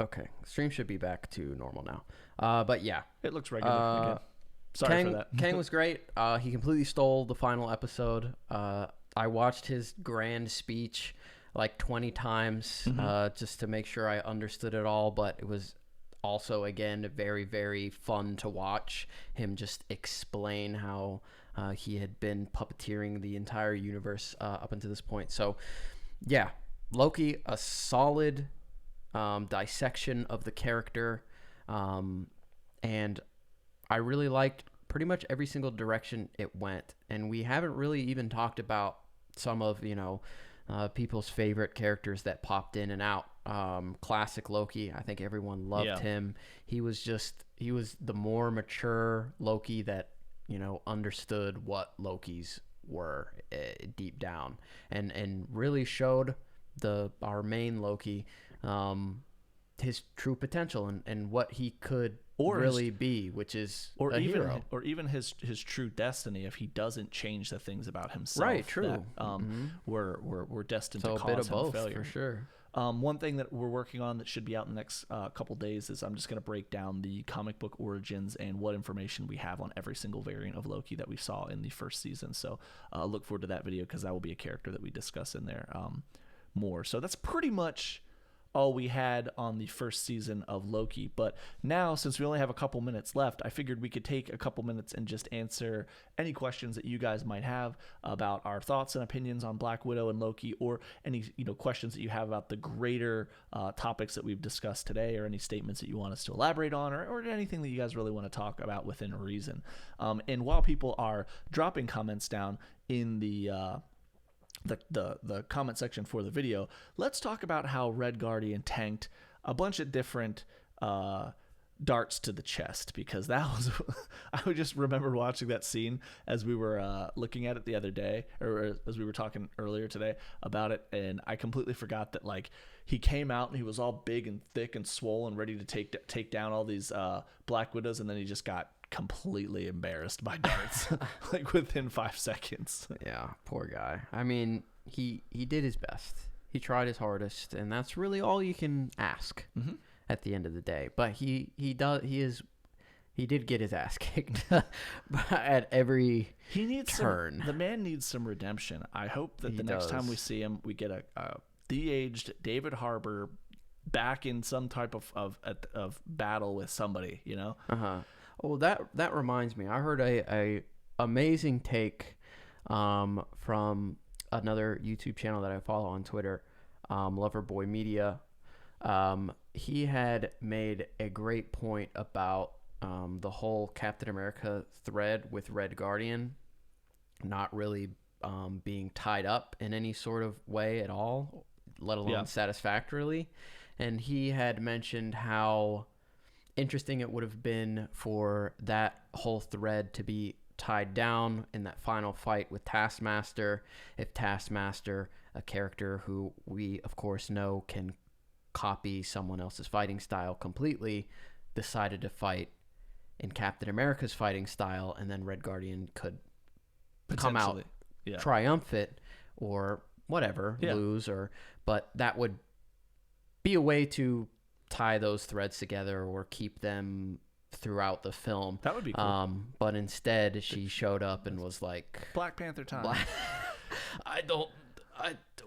Okay. Stream should be back to normal now. But yeah. It looks regular again. Sorry for that. Kang was great. He completely stole the final episode. I watched his grand speech like 20 times just to make sure I understood it all, but it was also, again, very, very fun to watch him just explain how he had been puppeteering the entire universe up until this point. So, yeah, Loki, a solid dissection of the character, and I really liked pretty much every single direction it went. And we haven't really even talked about some of people's favorite characters that popped in and out. Classic Loki, I think everyone loved him. He was the more mature Loki that understood what Lokis were deep down, and really showed our main Loki his true potential and what he could really be, which is a hero. Or even his true destiny if he doesn't change the things about himself. Right, true. That, we're destined so to a bit cause of him both, failure. for sure. One thing that we're working on that should be out in the next couple days is I'm just going to break down the comic book origins and what information we have on every single variant of Loki that we saw in the first season. So look forward to that video, because that will be a character that we discuss in there more. So that's pretty much all we had on the first season of Loki. But now, since we only have a couple minutes left, I figured we could take a couple minutes and just answer any questions that you guys might have about our thoughts and opinions on Black Widow and Loki, or any questions that you have about the greater topics that we've discussed today, or any statements that you want us to elaborate on, or anything that you guys really want to talk about within reason. And while people are dropping comments down in the comment section for the video, let's talk about how Red Guardian tanked a bunch of different darts to the chest, because that was I just remember watching that scene as we were looking at it the other day, or as we were talking earlier today about it, and I completely forgot that he came out and he was all big and thick and swollen, ready to take down all these Black Widows, and then he just got completely embarrassed by darts like within 5 seconds. Yeah, poor guy. I mean, he did his best. He tried his hardest, and that's really all you can ask at the end of the day. But he did get his ass kicked at every turn. The man needs some redemption. I hope that the next time we see him, we get a de-aged David Harbour back in some type of battle with somebody, you know? Oh, that reminds me. I heard a amazing take from another YouTube channel that I follow on Twitter, Loverboy Media. He had made a great point about the whole Captain America thread with Red Guardian not really being tied up in any sort of way at all, let alone satisfactorily. And he had mentioned how interesting it would have been for that whole thread to be tied down in that final fight with Taskmaster, if Taskmaster, a character who we of course know can copy someone else's fighting style completely, decided to fight in Captain America's fighting style, and then Red Guardian could come out triumphant or whatever, lose, but that would be a way to tie those threads together or keep them throughout the film. That would be cool. But instead she showed up and was like, Black Panther time. I don't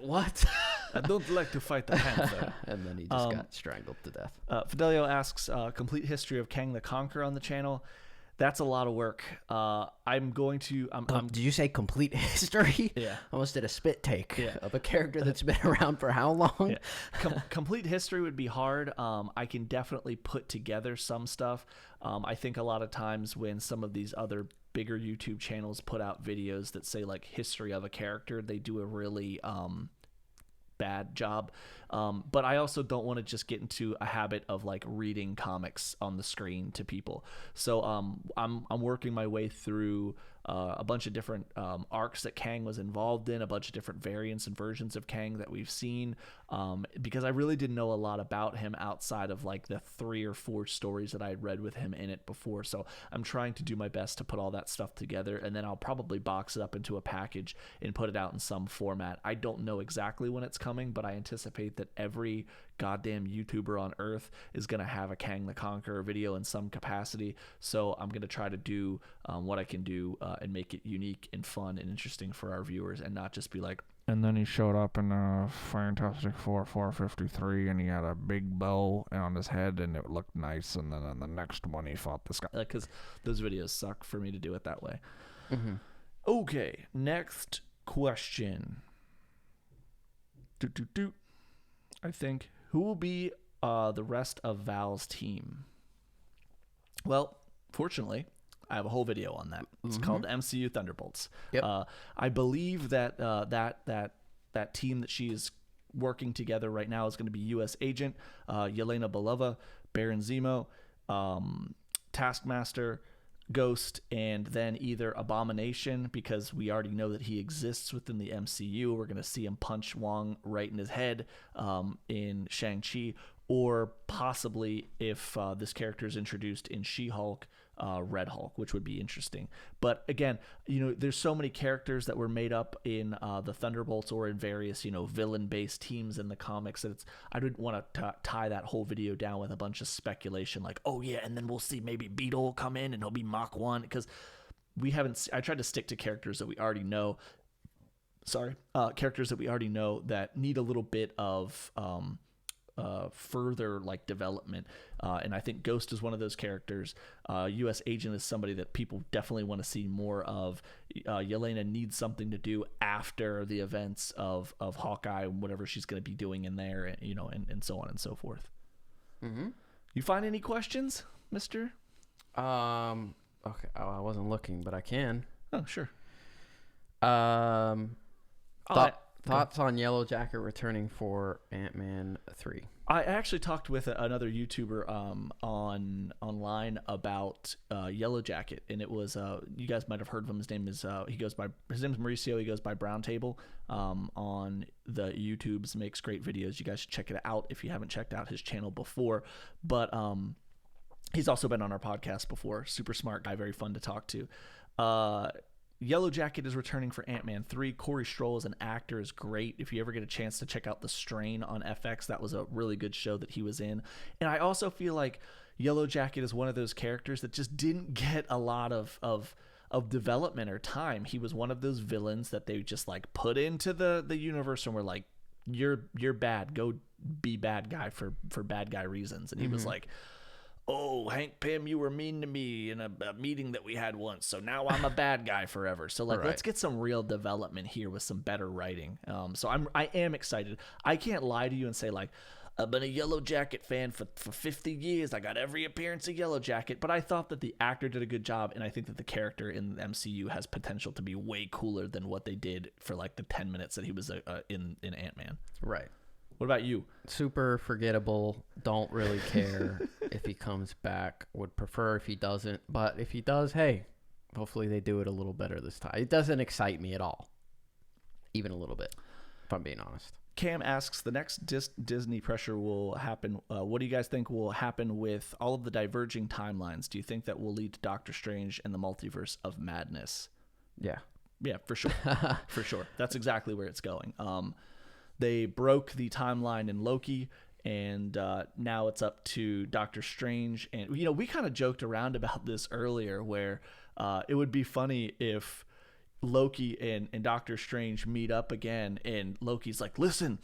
like to fight the Panther. And then he just got strangled to death. Fidelio asks, complete history of Kang the Conqueror on the channel. That's a lot of work. Did you say complete history? Yeah. Almost did a spit take of a character that's been around for how long? Yeah. Complete history would be hard. I can definitely put together some stuff. I think a lot of times when some of these other bigger YouTube channels put out videos that say like history of a character, they do a really bad job. But I also don't want to just get into a habit of like reading comics on the screen to people. So I'm working my way through a bunch of different arcs that Kang was involved in, a bunch of different variants and versions of Kang that we've seen, because I really didn't know a lot about him outside of like the 3 or 4 stories that I had read with him in it before. So I'm trying to do my best to put all that stuff together, and then I'll probably box it up into a package and put it out in some format. I don't know exactly when it's coming, but I anticipate that every goddamn YouTuber on earth is going to have a Kang the Conqueror video in some capacity. So I'm going to try to do what I can do and make it unique and fun and interesting for our viewers, and not just be like, and then he showed up in a Fantastic Four 453, and he had a big bow on his head, and it looked nice. And then on the next one, he fought this guy. Because those videos suck for me to do it that way. Okay, next question. I think, who will be the rest of Val's team? Well, fortunately, I have a whole video on that. It's called MCU Thunderbolts. Yep. I believe that that team that she is working together right now is going to be U.S. Agent, Yelena Belova, Baron Zemo, Taskmaster, Ghost, and then either Abomination, because we already know that he exists within the MCU. We're going to see him punch Wong right in his head in Shang-Chi, or possibly if this character is introduced in She-Hulk, Red Hulk, which would be interesting. But again, there's so many characters that were made up in the Thunderbolts or in various, villain-based teams in the comics that I didn't want to tie that whole video down with a bunch of speculation like, oh yeah, and then we'll see maybe Beetle will come in and he'll be Mach 1, because we haven't. I tried to stick to characters that we already know. Characters that we already know that need a little bit of further like development, and I think Ghost is one of those characters. U.S. Agent is somebody that people definitely want to see more of. Yelena needs something to do after the events of Hawkeye, whatever she's going to be doing in there, and so on and so forth. You find any questions, Mister? Okay. Oh, I wasn't looking, but I can. Oh, sure. Thoughts on Yellow Jacket returning for Ant-Man 3? I actually talked with another YouTuber online about Yellow Jacket, and it was you guys might have heard of him. His name is Mauricio. He goes by Brown Table on the YouTubes. Makes great videos. You guys should check it out if you haven't checked out his channel before. But He's also been on our podcast before. Super smart guy, very fun to talk to. Yellow Jacket is returning for Ant-Man 3. Corey Stoll as an actor is great. If you ever get a chance to check out The Strain on FX, that was a really good show that he was in. And I also feel like Yellow Jacket is one of those characters that just didn't get a lot of development or time. He was one of those villains that they just like put into the universe and were like, you're bad. Go be bad guy for bad guy reasons. And he was like, oh, Hank Pym, you were mean to me in a meeting that we had once, so now I'm a bad guy forever. So like, let's get some real development here with some better writing. So I am excited. I can't lie to you and say like, I've been a Yellow Jacket fan for 50 years. I got every appearance of Yellow Jacket, but I thought that the actor did a good job, and I think that the character in the MCU has potential to be way cooler than what they did for like the 10 minutes that he was in Ant-Man. Right. What about you? Super forgettable. Don't really care if he comes back. Would prefer if he doesn't. But if he does, hey, hopefully they do it a little better this time. It doesn't excite me at all. Even a little bit, if I'm being honest. Cam asks, the next Disney pressure will happen. What do you guys think will happen with all of the diverging timelines? Do you think that will lead to Doctor Strange and the Multiverse of Madness? Yeah. Yeah, for sure. For sure. That's exactly where it's going. They broke the timeline in Loki, and now it's up to Doctor Strange. And, you know, we kind of joked around about this earlier where it would be funny if Loki and Doctor Strange meet up again, and Loki's like, listen,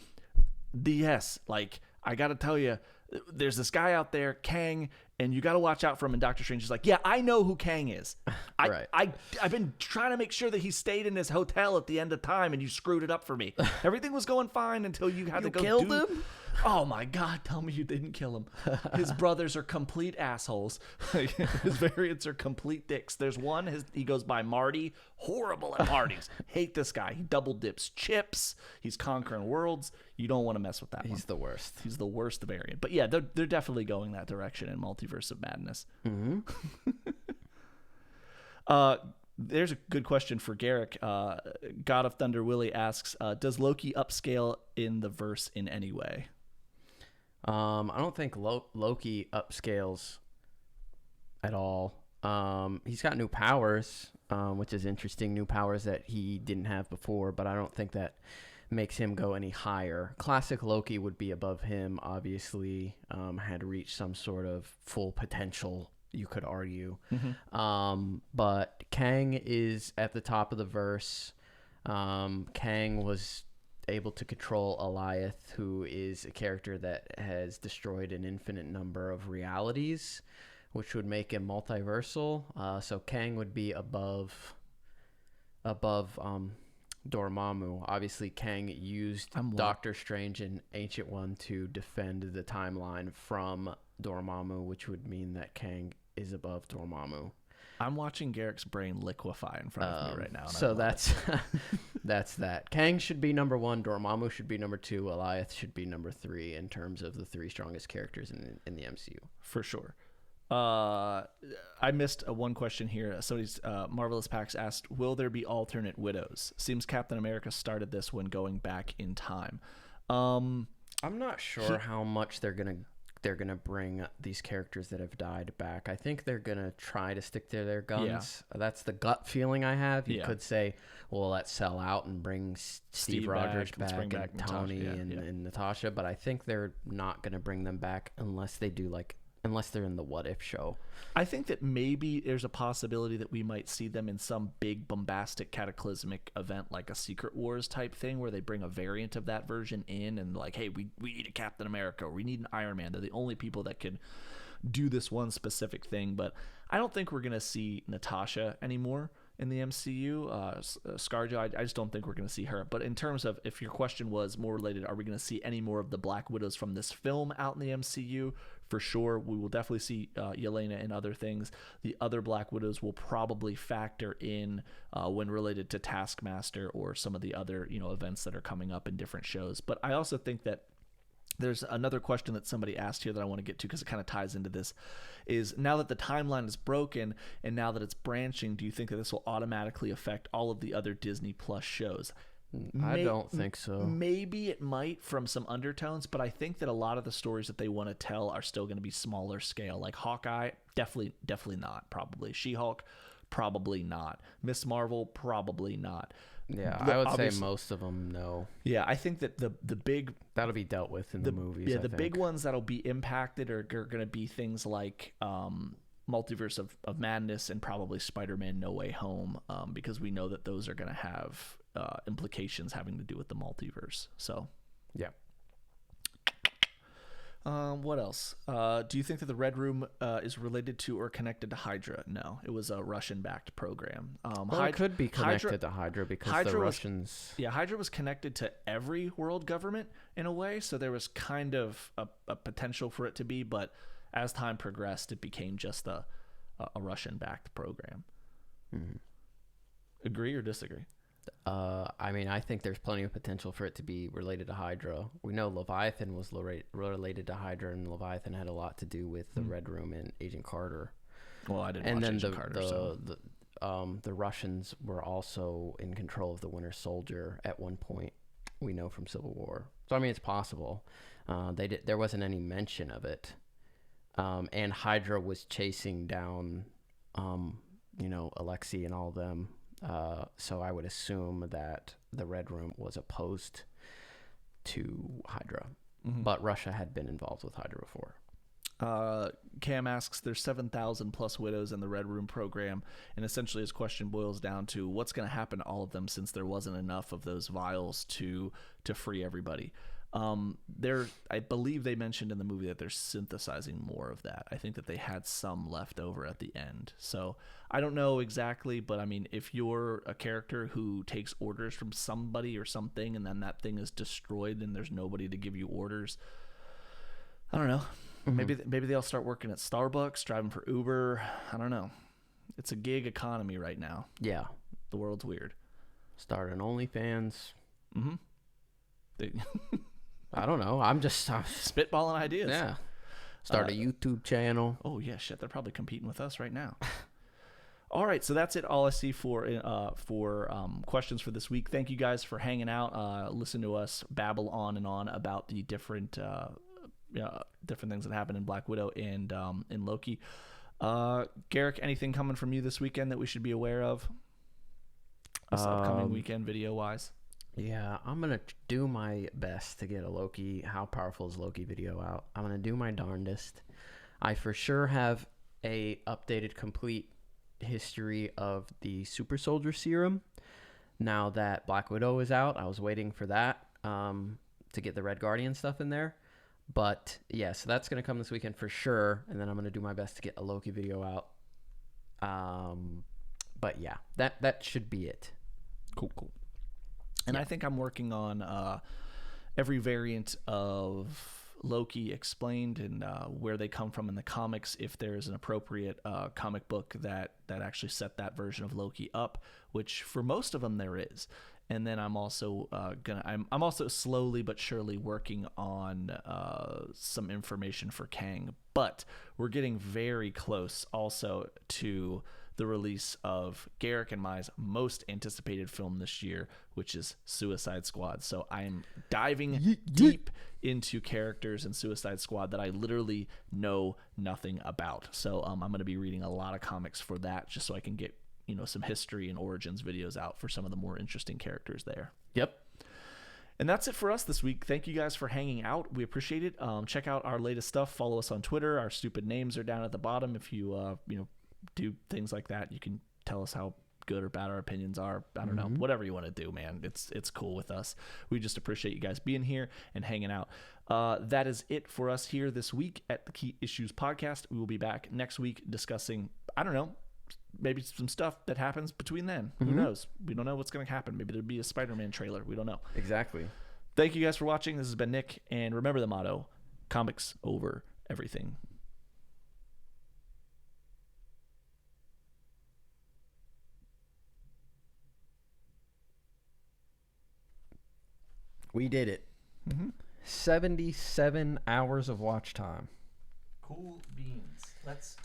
DS, like, I got to tell you, there's this guy out there, Kang, and you got to watch out for him. And Doctor Strange is like, yeah, I know who Kang is. I've been trying to make sure that he stayed in his hotel at the end of time, and you screwed it up for me. Everything was going fine until you had to go killed him? Oh my God, tell me you didn't kill him. His brothers are complete assholes. His variants are complete dicks. There's one, he goes by Marty, horrible at parties. Hate this guy. He double dips chips. He's conquering worlds. You don't want to mess with that one. He's the worst. He's the worst variant. But yeah, they're definitely going that direction in Multiverse of Madness. Mm-hmm. There's a good question for Garrick. God of Thunder Willie asks, does Loki upscale in the verse in any way? I don't think Loki upscales at all. He's got new powers, which is interesting. New powers that he didn't have before, but I don't think that makes him go any higher. Classic Loki would be above him, obviously. Had reached some sort of full potential, you could argue. Mm-hmm. But Kang is at the top of the verse. Kang was able to control Alioth, who is a character that has destroyed an infinite number of realities, which would make him multiversal. So Kang would be above Dormammu. Obviously, Kang used Doctor Strange and Ancient One to defend the timeline from Dormammu, which would mean that Kang is above Dormammu. I'm watching Garrick's brain liquefy in front of me right now. So that's that's that. Kang should be number 1. Dormammu should be number 2. Alioth should be number 3 in terms of the 3 strongest characters in the MCU. For sure. I missed one question here. Somebody's Marvelous Pax asked, will there be alternate widows? Seems Captain America started this when going back in time. I'm not sure how much they're gonna bring these characters that have died back. I think they're gonna try to stick to their guns. Yeah. That's the gut feeling I have. You could say, well, let's sell out and bring Steve Rogers back and Tony and Natasha, but I think they're not gonna bring them back unless they're in the What If show. I think that maybe there's a possibility that we might see them in some big bombastic cataclysmic event like a Secret Wars type thing where they bring a variant of that version in and like, hey, we need a Captain America or we need an Iron Man. They're the only people that can do this one specific thing. But I don't think we're going to see Natasha anymore in the MCU. ScarJo, I just don't think we're going to see her. But in terms of, if your question was more related, are we going to see any more of the Black Widows from this film out in the MCU? For sure, we will definitely see Yelena and other things. The other Black Widows will probably factor in when related to Taskmaster or some of the other events that are coming up in different shows. But I also think that there's another question that somebody asked here that I want to get to because it kind of ties into this, is now that the timeline is broken and now that it's branching, do you think that this will automatically affect all of the other Disney Plus shows? I don't think so. Maybe it might from some undertones, but I think that a lot of the stories that they want to tell are still going to be smaller scale. Like Hawkeye, definitely not. Probably She-Hulk, probably not. Miss Marvel, probably not. Yeah, I would say most of them, no. Yeah, I think that the big that'll be dealt with in the movies. Yeah, the big ones that'll be impacted are going to be things like Multiverse of Madness and probably Spider-Man No Way Home, because we know that those are going to have implications having to do with the multiverse. So, yeah. What else? Do you think that the Red Room is related to or connected to Hydra? No, it was a Russian-backed program. Well, it could be connected to Hydra because the Russians... Hydra was connected to every world government in a way, so there was kind of a potential for it to be, but as time progressed, it became just a Russian-backed program. Mm-hmm. Agree or disagree? I mean, I think there's plenty of potential for it to be related to Hydra. We know Leviathan was related to Hydra, and Leviathan had a lot to do with the Red Room and Agent Carter. Well, I didn't watch Agent Carter. The Russians were also in control of the Winter Soldier at one point. We know from Civil War. So I mean, it's possible. There wasn't any mention of it, and Hydra was chasing down, Alexei and all of them. So I would assume that the Red Room was opposed to Hydra, but Russia had been involved with Hydra before. Cam asks, there's 7,000 plus widows in the Red Room program, and essentially his question boils down to what's going to happen to all of them since there wasn't enough of those vials to free everybody. I believe they mentioned in the movie that they're synthesizing more of that. I think that they had some left over at the end. So I don't know exactly, but I mean, if you're a character who takes orders from somebody or something, and then that thing is destroyed and there's nobody to give you orders, I don't know. Mm-hmm. Maybe they'll start working at Starbucks, driving for Uber. I don't know. It's a gig economy right now. Yeah. The world's weird. Start an OnlyFans. Mm-hmm. I don't know. I'm spitballing ideas. Yeah. Start a YouTube channel. Oh yeah, shit. They're probably competing with us right now. All right, so that's it. All I see for questions for this week. Thank you guys for hanging out. Listen to us babble on and on about the different things that happen in Black Widow and in Loki. Garrick, anything coming from you this weekend that we should be aware of? This upcoming weekend, video wise. Yeah, I'm going to do my best to get a Loki, How Powerful is Loki video out. I'm going to do my darndest. I for sure have a updated complete history of the Super Soldier Serum. Now that Black Widow is out, I was waiting for that to get the Red Guardian stuff in there. But yeah, so that's going to come this weekend for sure. And then I'm going to do my best to get a Loki video out. But yeah, that should be it. Cool. And I think I'm working on every variant of Loki explained and where they come from in the comics, if there's an appropriate comic book that actually set that version of Loki up, which for most of them there is. And then I'm also I'm also slowly but surely working on some information for Kang, but we're getting very close also to the release of Garrick and my most anticipated film this year, which is Suicide Squad. So I'm diving deep into characters in Suicide Squad that I literally know nothing about. So I'm going to be reading a lot of comics for that, just so I can get some history and origins videos out for some of the more interesting characters there. Yep. And that's it for us this week. Thank you guys for hanging out. We appreciate it. Check out our latest stuff. Follow us on Twitter. Our stupid names are down at the bottom. If you do things like that, you can tell us how good or bad our opinions are. I don't know, whatever you want to do, man. It's cool with us. We just appreciate you guys being here and hanging out. That is it for us here this week at the Key Issues Podcast. We will be back next week discussing, I don't know, maybe some stuff that happens between then. Who knows? We don't know what's going to happen. Maybe there'll be a Spider-Man trailer. We don't know. Exactly. Thank you guys for watching. This has been Nick, and remember the motto: comics over everything. We did it. 77 hours of watch time. Cool beans. Let's